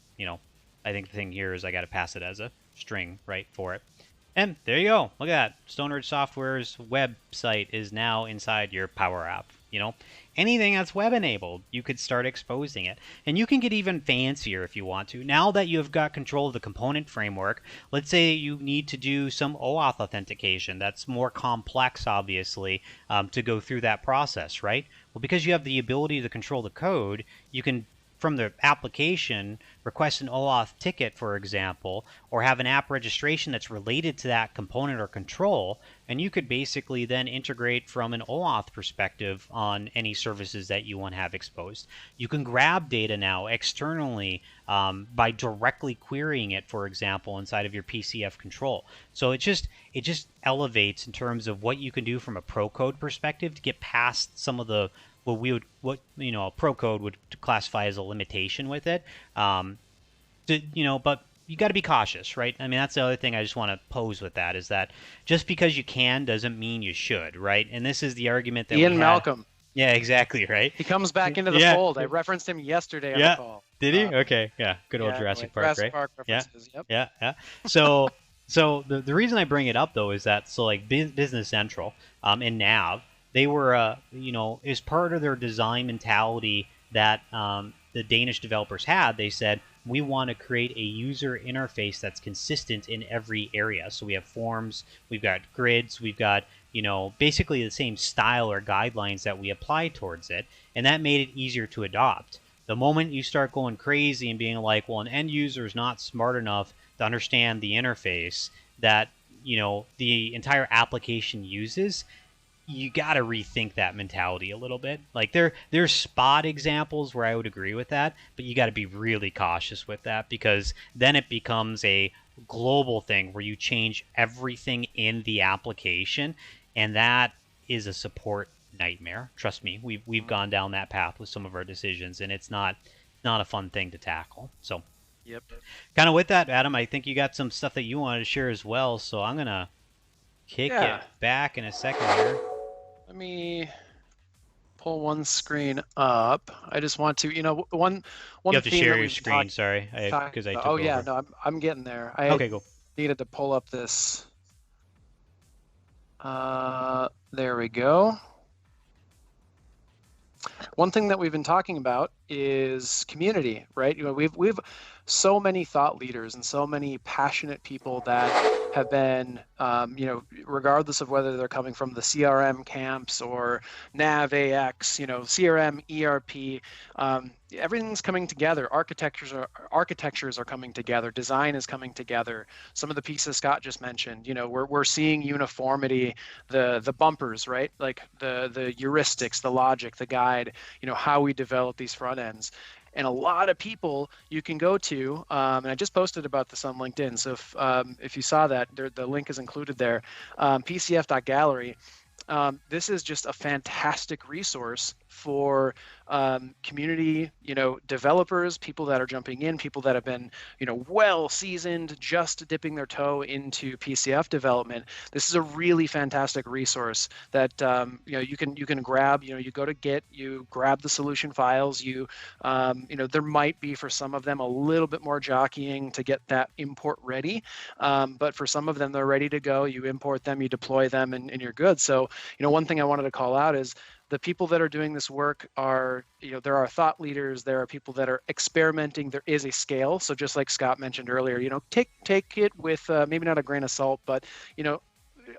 I think the thing here is I got to pass it as a string, right, for it. And there you go. Look at that. StoneRidge Software's website is now inside your Power App. Anything that's web enabled, you could start exposing it. And you can get even fancier if you want to. Now that you've got control of the component framework, let's say you need to do some OAuth authentication. That's more complex, obviously, to go through that process, right? Well, because you have the ability to control the code, you can, from the application, request an OAuth ticket, for example, or have an app registration that's related to that component or control, and you could basically then integrate from an OAuth perspective on any services that you want to have exposed. You can grab data now externally by directly querying it, for example, inside of your PCF control. So it just elevates in terms of what you can do from a pro code perspective to get past some of the what a pro code would classify as a limitation with it. But you got to be cautious, right? I mean, that's the other thing I just want to pose with that, is that just because you can doesn't mean you should, right? And this is the argument that Ian Malcolm. Yeah, exactly, right? He comes back into the fold. I referenced him yesterday on the call. Did he? Okay, yeah. Good old Jurassic Park, Jurassic right? Park references. Yeah. So the reason I bring it up, though, is that like Business Central and Nav, they were, as part of their design mentality that the Danish developers had, they said, we want to create a user interface that's consistent in every area. So we have forms, we've got grids, we've got, basically the same style or guidelines that we apply towards it. And that made it easier to adopt. The moment you start going crazy and being like, well, an end user is not smart enough to understand the interface that, the entire application uses, you got to rethink that mentality a little bit. Like there's spot examples where I would agree with that, but you got to be really cautious with that, because then it becomes a global thing where you change everything in the application, and that is a support nightmare. Trust me, we've gone down that path with some of our decisions, and it's not a fun thing to tackle. So, yep. Kind of with that, Adam, I think you got some stuff that you wanted to share as well. So I'm gonna kick it back in a second here. Let me pull one screen up. I just want to, one. You have to share your screen. Sorry, because I took over. Yeah, no, I'm getting there. Okay, go. Needed to pull up this. There we go. One thing that we've been talking about is community, right? We've so many thought leaders and so many passionate people that have been, regardless of whether they're coming from the CRM camps or Nav AX, CRM, ERP, everything's coming together. Architectures are coming together. Design is coming together. Some of the pieces Scott just mentioned, we're seeing uniformity, the bumpers, right? Like the heuristics, the logic, the guide, how we develop these front ends. And a lot of people you can go to, and I just posted about this on LinkedIn. So if you saw that, the link is included there, PCF Gallery. This is just a fantastic resource for community, developers, people that are jumping in, people that have been, well seasoned, just dipping their toe into PCF development. This is a really fantastic resource that you can grab. You go to Git, you grab the solution files. There might be for some of them a little bit more jockeying to get that import ready, but for some of them they're ready to go. You import them, you deploy them, and you're good. So one thing I wanted to call out is the people that are doing this work are, there are thought leaders, there are people that are experimenting, there is a scale. So just like Scott mentioned earlier, take it with maybe not a grain of salt, but,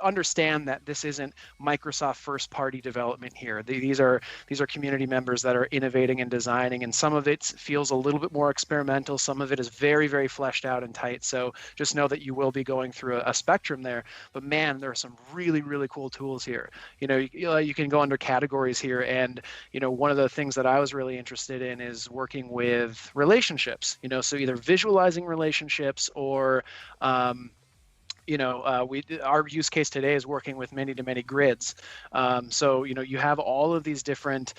understand that this isn't Microsoft first party development here. These are community members that are innovating and designing, and some of it feels a little bit more experimental. Some of it is very, very fleshed out and tight. So just know that you will be going through a spectrum there. But man, there are some really, really cool tools here. You can go under categories here, and one of the things that I was really interested in is working with relationships. So either visualizing relationships or our use case today is working with many-to-many grids. So you have all of these different.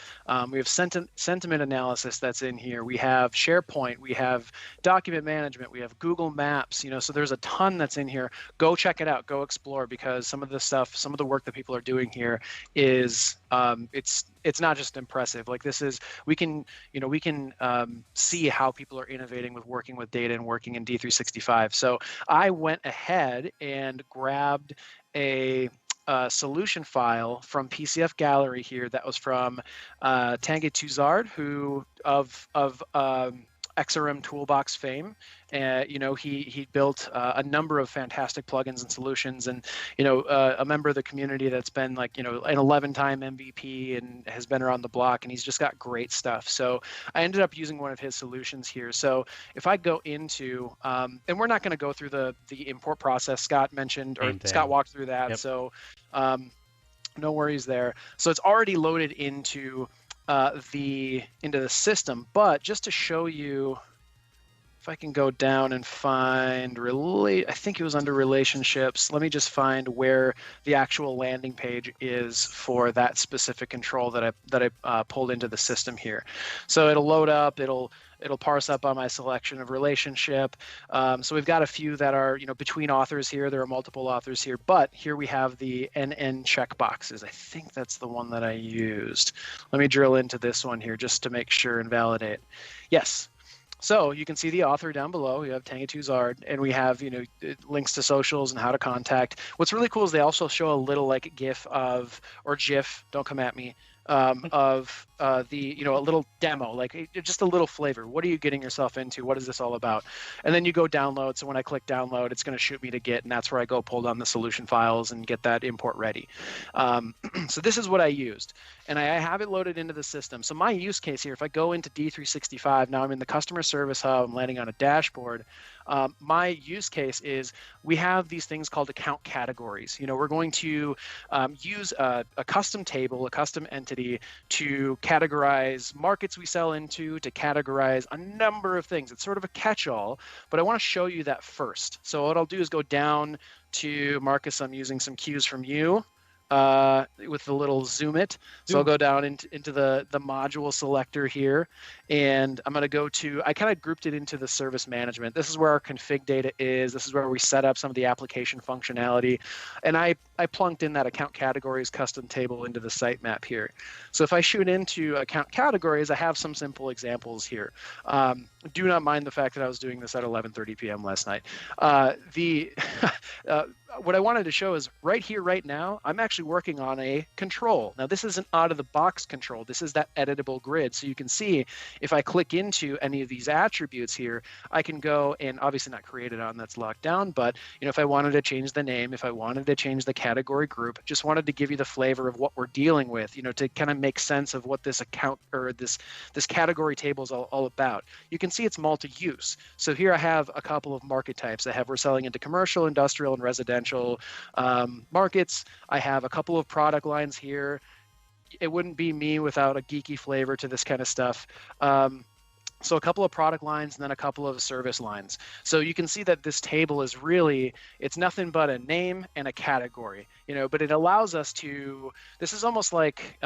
We have sentiment analysis that's in here. We have SharePoint. We have document management. We have Google Maps. So there's a ton that's in here. Go check it out. Go explore, because some of the work that people are doing here is it's not just impressive. Like we can see how people are innovating with working with data and working in D365. So I went ahead and grabbed a solution file from PCF Gallery here that was from Tanguy Tuzard, who of XRM Toolbox fame. He built a number of fantastic plugins and solutions, and a member of the community that's been like an 11-time MVP and has been around the block, and he's just got great stuff. So I ended up using one of his solutions here. So if I go into and we're not going to go through the import process Scott mentioned, or Scott walked through that. Yep. So no worries there. So it's already loaded into the system, but just to show you, if I can go down and find I think it was under relationships. Let me just find where the actual landing page is for that specific control that I pulled into the system here. So it'll load up. It'll parse up on my selection of relationship. So we've got a few that are between authors here. There are multiple authors here, but here we have the NN checkboxes. I think that's the one that I used. Let me drill into this one here just to make sure and validate. Yes. So you can see the author down below. We have Tanguy Tuzard, and we have links to socials and how to contact. What's really cool is they also show a little like GIF or GIF. Don't come at me. Of a little demo, like just a little flavor. What are you getting yourself into? What is this all about? And then you go download. So when I click download, it's going to shoot me to Git, and that's where I go pull down the solution files and get that import ready. So this is what I used, and I have it loaded into the system. So my use case here, if I go into D365, now I'm in the customer service hub, I'm landing on a dashboard. My use case is we have these things called account categories. We're going to use a custom table, a custom entity to categorize markets we sell into, to categorize a number of things. It's sort of a catch-all, but I want to show you that first. So what I'll do is go down to Marcus. I'm using some cues from you. With the little zoom it. So I'll go down into the module selector here, and I'm going to go to, I kind of grouped it into the service management. This is where our config data is. This is where we set up some of the application functionality. And I plunked in that account categories custom table into the sitemap here. So if I shoot into account categories, I have some simple examples here. Do not mind the fact that I was doing this at 11:30 p.m. last night. What I wanted to show is right here, right now, I'm actually working on a control. Now, this is an out-of-the-box control. This is that editable grid. So you can see if I click into any of these attributes here, I can go and obviously not create it on that's locked down, but if I wanted to change the name, if I wanted to change the category group, just wanted to give you the flavor of what we're dealing with, to kind of make sense of what this account or this category table is all about. You can see it's multi-use. So here I have a couple of market types. We're selling into commercial, industrial, and residential markets. I have a couple of product lines here. It wouldn't be me without a geeky flavor to this kind of stuff. So a couple of product lines and then a couple of service lines. So you can see that this table is really, it's nothing but a name and a category, but it allows us to, this is almost like,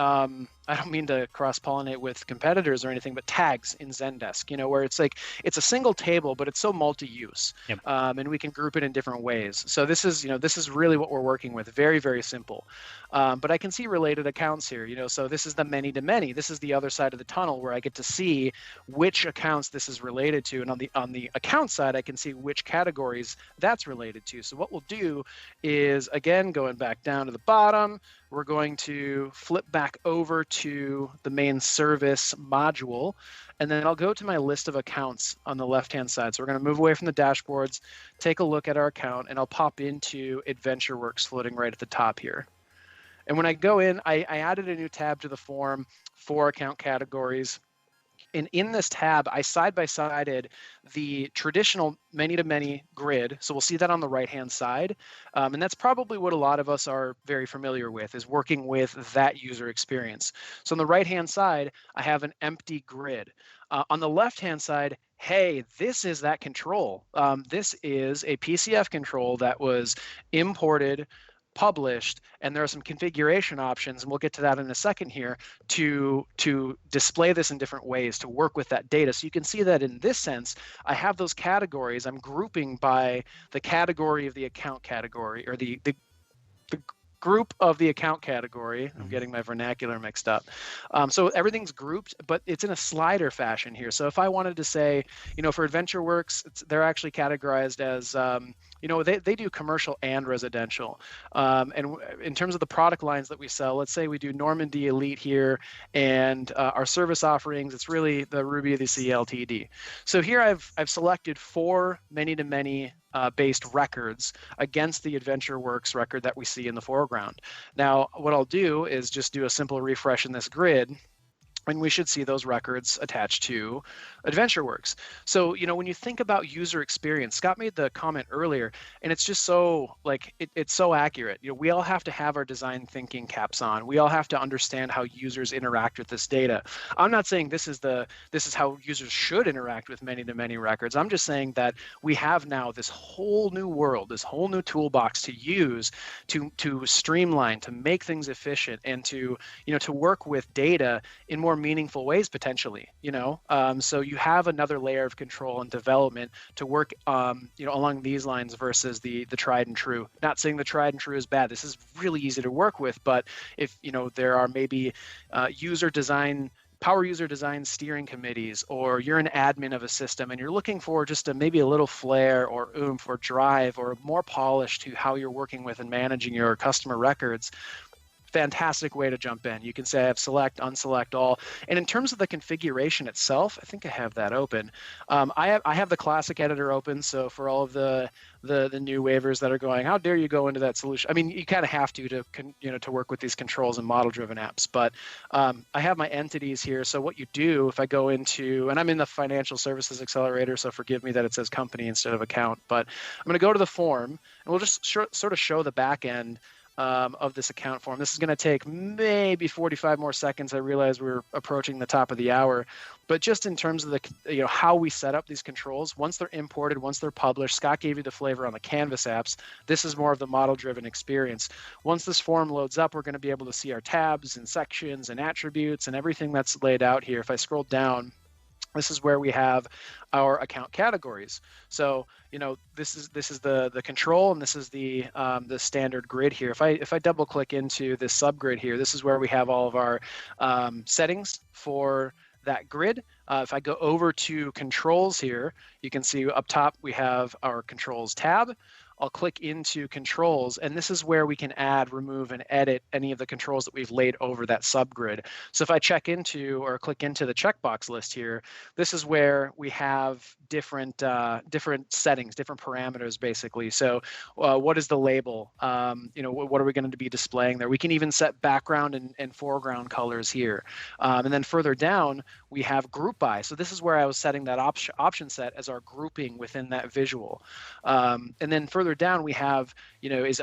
I don't mean to cross-pollinate with competitors or anything, but tags in Zendesk, where it's like, it's a single table, but it's so multi-use. Yep. And we can group it in different ways. So this is really what we're working with. Very, very simple. But I can see related accounts here, so this is the many-to-many. This is the other side of the tunnel where I get to see which accounts this is related to, and on the account side I can see which categories that's related to. So what we'll do is, again, going back down to the bottom, we're going to flip back over to the main service module, and then I'll go to my list of accounts on the left hand side. So we're going to move away from the dashboards, take a look at our account, and I'll pop into AdventureWorks floating right at the top here. And when I go in, I added a new tab to the form for account categories. And in this tab, I side-by-sided the traditional many-to-many grid. So we'll see that on the right-hand side. And that's probably what a lot of us are very familiar with, is working with that user experience. So on the right-hand side, I have an empty grid. On the left-hand side, hey, this is that control. This is a PCF control that was imported, published, and there are some configuration options, and we'll get to that in a second here, to display this in different ways, to work with that data. So you can see that in this sense, I have those categories. I'm grouping by the category of the account category, or the group of the account category. I'm getting my vernacular mixed up. So everything's grouped, but it's in a slider fashion here. So if I wanted to say, for AdventureWorks, they're actually categorized as, they do commercial and residential. And in terms of the product lines that we sell, let's say we do Normandy Elite here, and our service offerings, it's really the Ruby the CLTD. So here I've selected 4 many-to-many based records against the AdventureWorks record that we see in the foreground. Now, what I'll do is just do a simple refresh in this grid, and we should see those records attached to AdventureWorks. So, when you think about user experience, Scott made the comment earlier, and it's just so, it's so accurate. We all have to have our design thinking caps on. We all have to understand how users interact with this data. I'm not saying this is how users should interact with many-to-many records. I'm just saying that we have now this whole new world, this whole new toolbox to use to streamline, to make things efficient, and to work with data in more meaningful ways potentially. So you have another layer of control and development to work along these lines versus the tried and true. Not saying the tried and true is bad. This is really easy to work with, but if there are maybe power user design steering committees, or you're an admin of a system and you're looking for just maybe a little flair or oomph or drive or more polish to how you're working with and managing your customer records, fantastic way to jump in. You can say I have select, unselect all. And in terms of the configuration itself, I think I have that open. I have the classic editor open. So for all of the new waivers that are going, how dare you go into that solution? I mean, you kind of have to work with these controls and model-driven apps. But I have my entities here. So what you do, if I go into, and I'm in the Financial Services Accelerator, so forgive me that it says company instead of account. But I'm going to go to the form, and we'll just sort of show the back end of this account form. This is going to take maybe 45 more seconds. I realize we're approaching the top of the hour, but just in terms of the how we set up these controls, once they're imported, once they're published, Scott gave you the flavor on the Canvas apps. This is more of the model-driven experience. Once this form loads up, we're going to be able to see our tabs and sections and attributes and everything that's laid out here. If I scroll down, this is where we have our account categories. So, this is the control, and this is the standard grid here. If I double click into this subgrid here, this is where we have all of our settings for that grid. If I go over to controls here, you can see up top we have our controls tab. I'll click into controls, and this is where we can add, remove, and edit any of the controls that we've laid over that subgrid. So if I check into or click into the checkbox list here, this is where we have different settings, different parameters, basically. So what is the label? What are we going to be displaying there? We can even set background and foreground colors here. And then further down, we have group by. So this is where I was setting that option set as our grouping within that visual. And then further further down we have,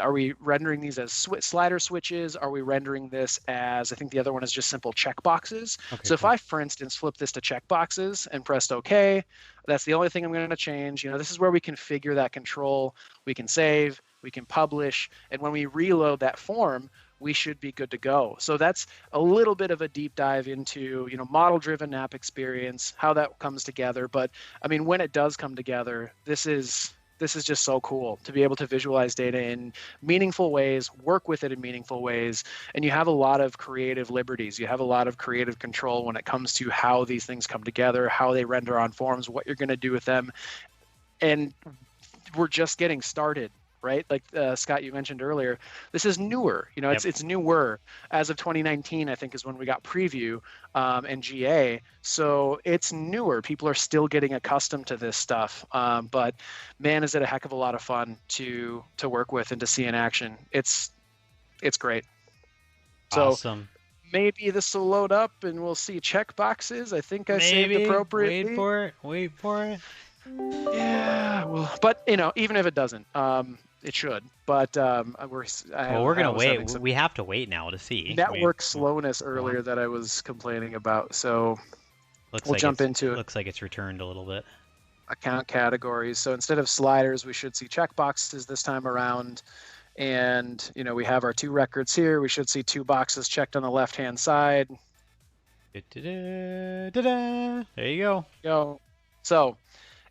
are we rendering these as slider switches? Are we rendering this as, I think the other one is just simple checkboxes. Okay, So cool. if I, for instance, flip this to checkboxes and pressed OK, that's the only thing I'm going to change. This is where we configure that control. We can save, we can publish, and when we reload that form, we should be good to go. So that's a little bit of a deep dive into, model-driven app experience, how that comes together. But I mean, when it does come together, this is just so cool to be able to visualize data in meaningful ways, work with it in meaningful ways, and you have a lot of creative liberties. You have a lot of creative control when it comes to how these things come together, how they render on forms, what you're going to do with them. And we're just getting started. Right? Like Scott, you mentioned earlier, this is newer. It's newer. As of 2019, I think is when we got preview and GA. So it's newer. People are still getting accustomed to this stuff. But man, is it a heck of a lot of fun to work with and to see in action. It's great. Awesome. So maybe this will load up and we'll see checkboxes. I think I saved appropriately. Wait for it. Yeah. Well, but even if it doesn't, it should, but we're gonna wait. We have to wait now to see network slowness earlier that I was complaining about. So we'll jump into it. Looks like it's returned a little bit. Account categories. So instead of sliders, we should see checkboxes this time around. And we have our 2 records here. We should see 2 boxes checked on the left-hand side. There you go. So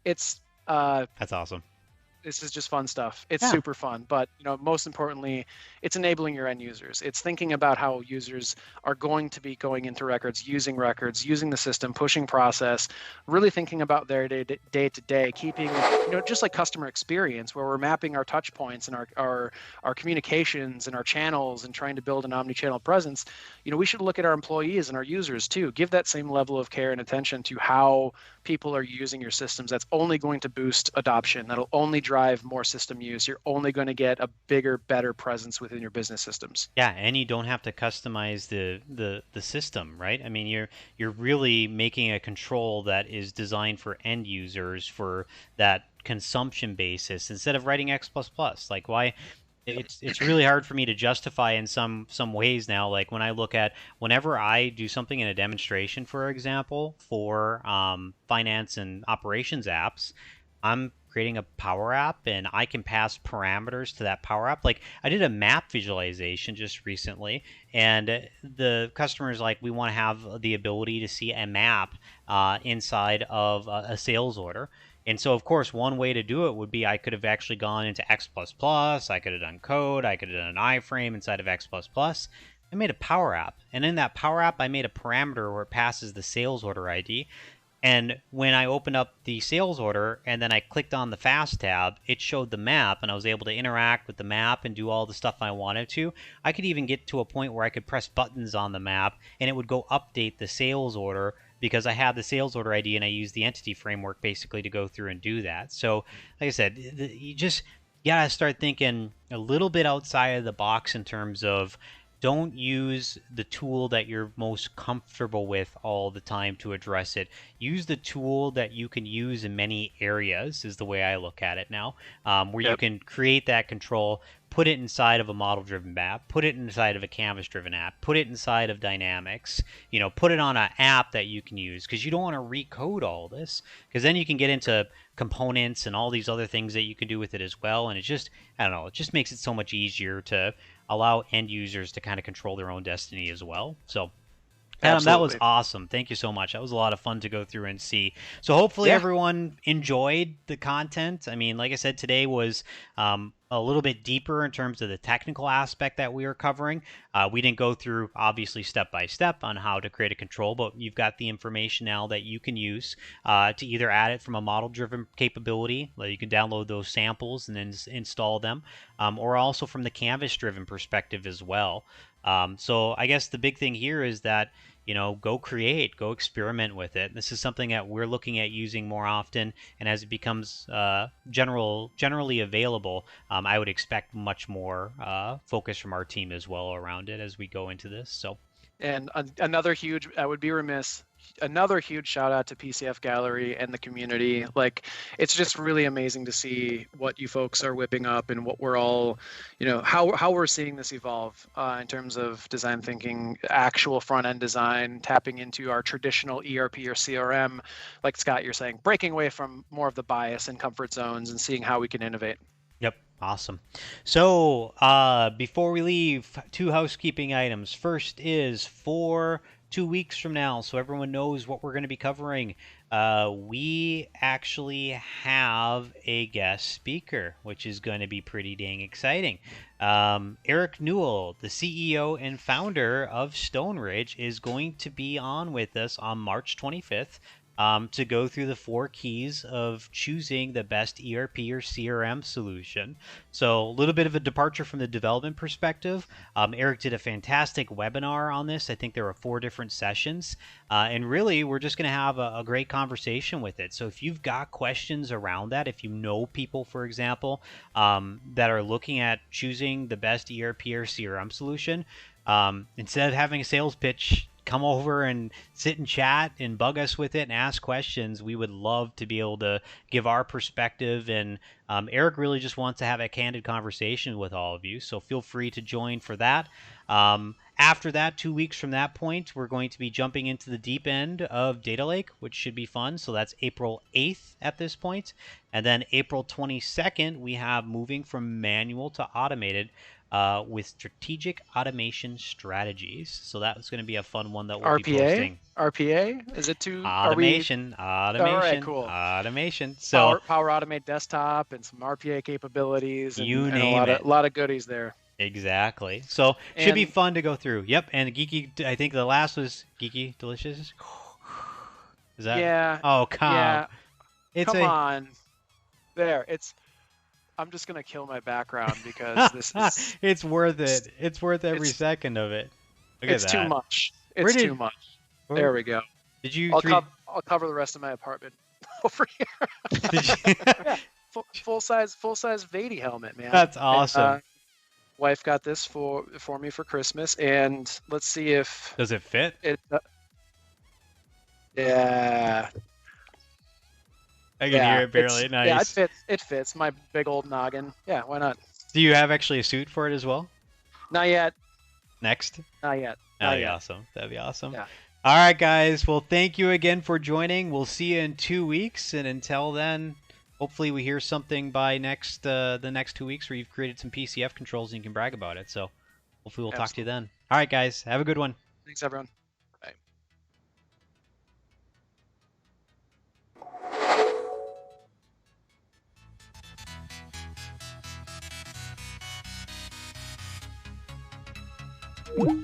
it's that's awesome. This is just fun stuff. It's super fun, but most importantly, it's enabling your end users. It's thinking about how users are going to be going into records, using the system, pushing process, really thinking about their day to day, keeping, just like customer experience, where we're mapping our touch points and our communications and our channels and trying to build an omni-channel presence. We should look at our employees and our users too. Give that same level of care and attention to how people are using your systems. That's only going to boost adoption. That'll only drive more system use. You're only going to get a bigger, better presence within your business systems. Yeah, and you don't have to customize the system, right? I mean, you're really making a control that is designed for end users for that consumption basis instead of writing X++. Like, why? It's really hard for me to justify in some ways now. Like when I look at whenever I do something in a demonstration, for example, for finance and operations apps, I'm creating a Power App and I can pass parameters to that Power App. Like I did a map visualization just recently, and the customer's like, we want to have the ability to see a map inside of a sales order. And so, of course, one way to do it would be I could have actually gone into X++, I could have done code, I could have done an iframe inside of X++. I made a Power App, and in that Power App, I made a parameter where it passes the sales order ID. And when I opened up the sales order and then I clicked on the Fast tab, it showed the map, and I was able to interact with the map and do all the stuff I wanted to. I could even get to a point where I could press buttons on the map, and it would go update the sales order because I have the sales order ID and I use the entity framework basically to go through and do that. So, like I said, you just gotta start thinking a little bit outside of the box in terms of don't use the tool that you're most comfortable with all the time to address it. Use the tool that you can use in many areas is the way I look at it now, where you can create that control, put it inside of a model-driven app, put it inside of a canvas-driven app, put it inside of Dynamics, put it on an app that you can use, because you don't want to recode all this, because then you can get into components and all these other things that you can do with it as well, and it just makes it so much easier to allow end users to kind of control their own destiny as well. So Adam, that was awesome. Thank you so much. That was a lot of fun to go through and see. So hopefully everyone enjoyed the content. I mean, like I said, today was a little bit deeper in terms of the technical aspect that we were covering. We didn't go through, obviously, step by step on how to create a control, but you've got the information now that you can use to either add it from a model-driven capability, like you can download those samples and then install them, or also from the canvas-driven perspective as well. So I guess the big thing here is that go create, go experiment with it. This is something that we're looking at using more often, and as it becomes generally available, I would expect much more focus from our team as well around it as we go into this. So, and another huge, I would be remiss, another huge shout out to PCF Gallery and the community. Like, it's just really amazing to see what you folks are whipping up and what we're all, how we're seeing this evolve in terms of design thinking, actual front end design, tapping into our traditional ERP or CRM, like Scott, you're saying, breaking away from more of the bias and comfort zones and seeing how we can innovate. Yep. Awesome. So before we leave, 2 housekeeping items. First is for 2 weeks from now, so everyone knows what we're going to be covering. We actually have a guest speaker, which is going to be pretty dang exciting. Eric Newell, the CEO and founder of Stone Ridge, is going to be on with us on March 25th. To go through the 4 keys of choosing the best ERP or CRM solution. So a little bit of a departure from the development perspective. Eric did a fantastic webinar on this. I think there were 4 different sessions. And really, we're just going to have a great conversation with it. So if you've got questions around that, if you know people, for example, that are looking at choosing the best ERP or CRM solution, instead of having a sales pitch, come over and sit and chat and bug us with it and ask questions. We would love to be able to give our perspective. And Eric really just wants to have a candid conversation with all of you. So feel free to join for that. After that, 2 weeks from that point, we're going to be jumping into the deep end of Data Lake, which should be fun. So that's April 8th at this point. And then April 22nd, we have moving from manual to automated with strategic automation strategies. So that was going to be a fun one that we'll be posting. RPA? Is it too automation? Automation. All right, cool. Automation. So Power Automate desktop and some RPA capabilities. And, you name it. A lot of goodies there. Exactly. So should be fun to go through. Yep. And Geeky, I think the last was Geeky Delicious. Is that? Yeah. Oh, come. Yeah. Come on. There. I'm just gonna kill my background because this is. It's worth it. It's worth every second of it. Look at that. It's too much. It's too much. There we go. Did you? I'll cover the rest of my apartment over here. Did you? Yeah. Full size Vady helmet, man. That's awesome. And, wife got this for me for Christmas, and let's see if. Does it fit? Yeah. I can hear it barely. Nice. Yeah, it fits. It fits my big old noggin. Yeah, why not? Do you have actually a suit for it as well? Not yet. Next? Not yet. That'd be awesome. That'd be awesome. Yeah. All right, guys. Well, thank you again for joining. We'll see you in 2 weeks, and until then, hopefully we hear something by the next 2 weeks where you've created some PCF controls and you can brag about it. So hopefully we'll talk to you then. All right, guys. Have a good one. Thanks, everyone. Bye.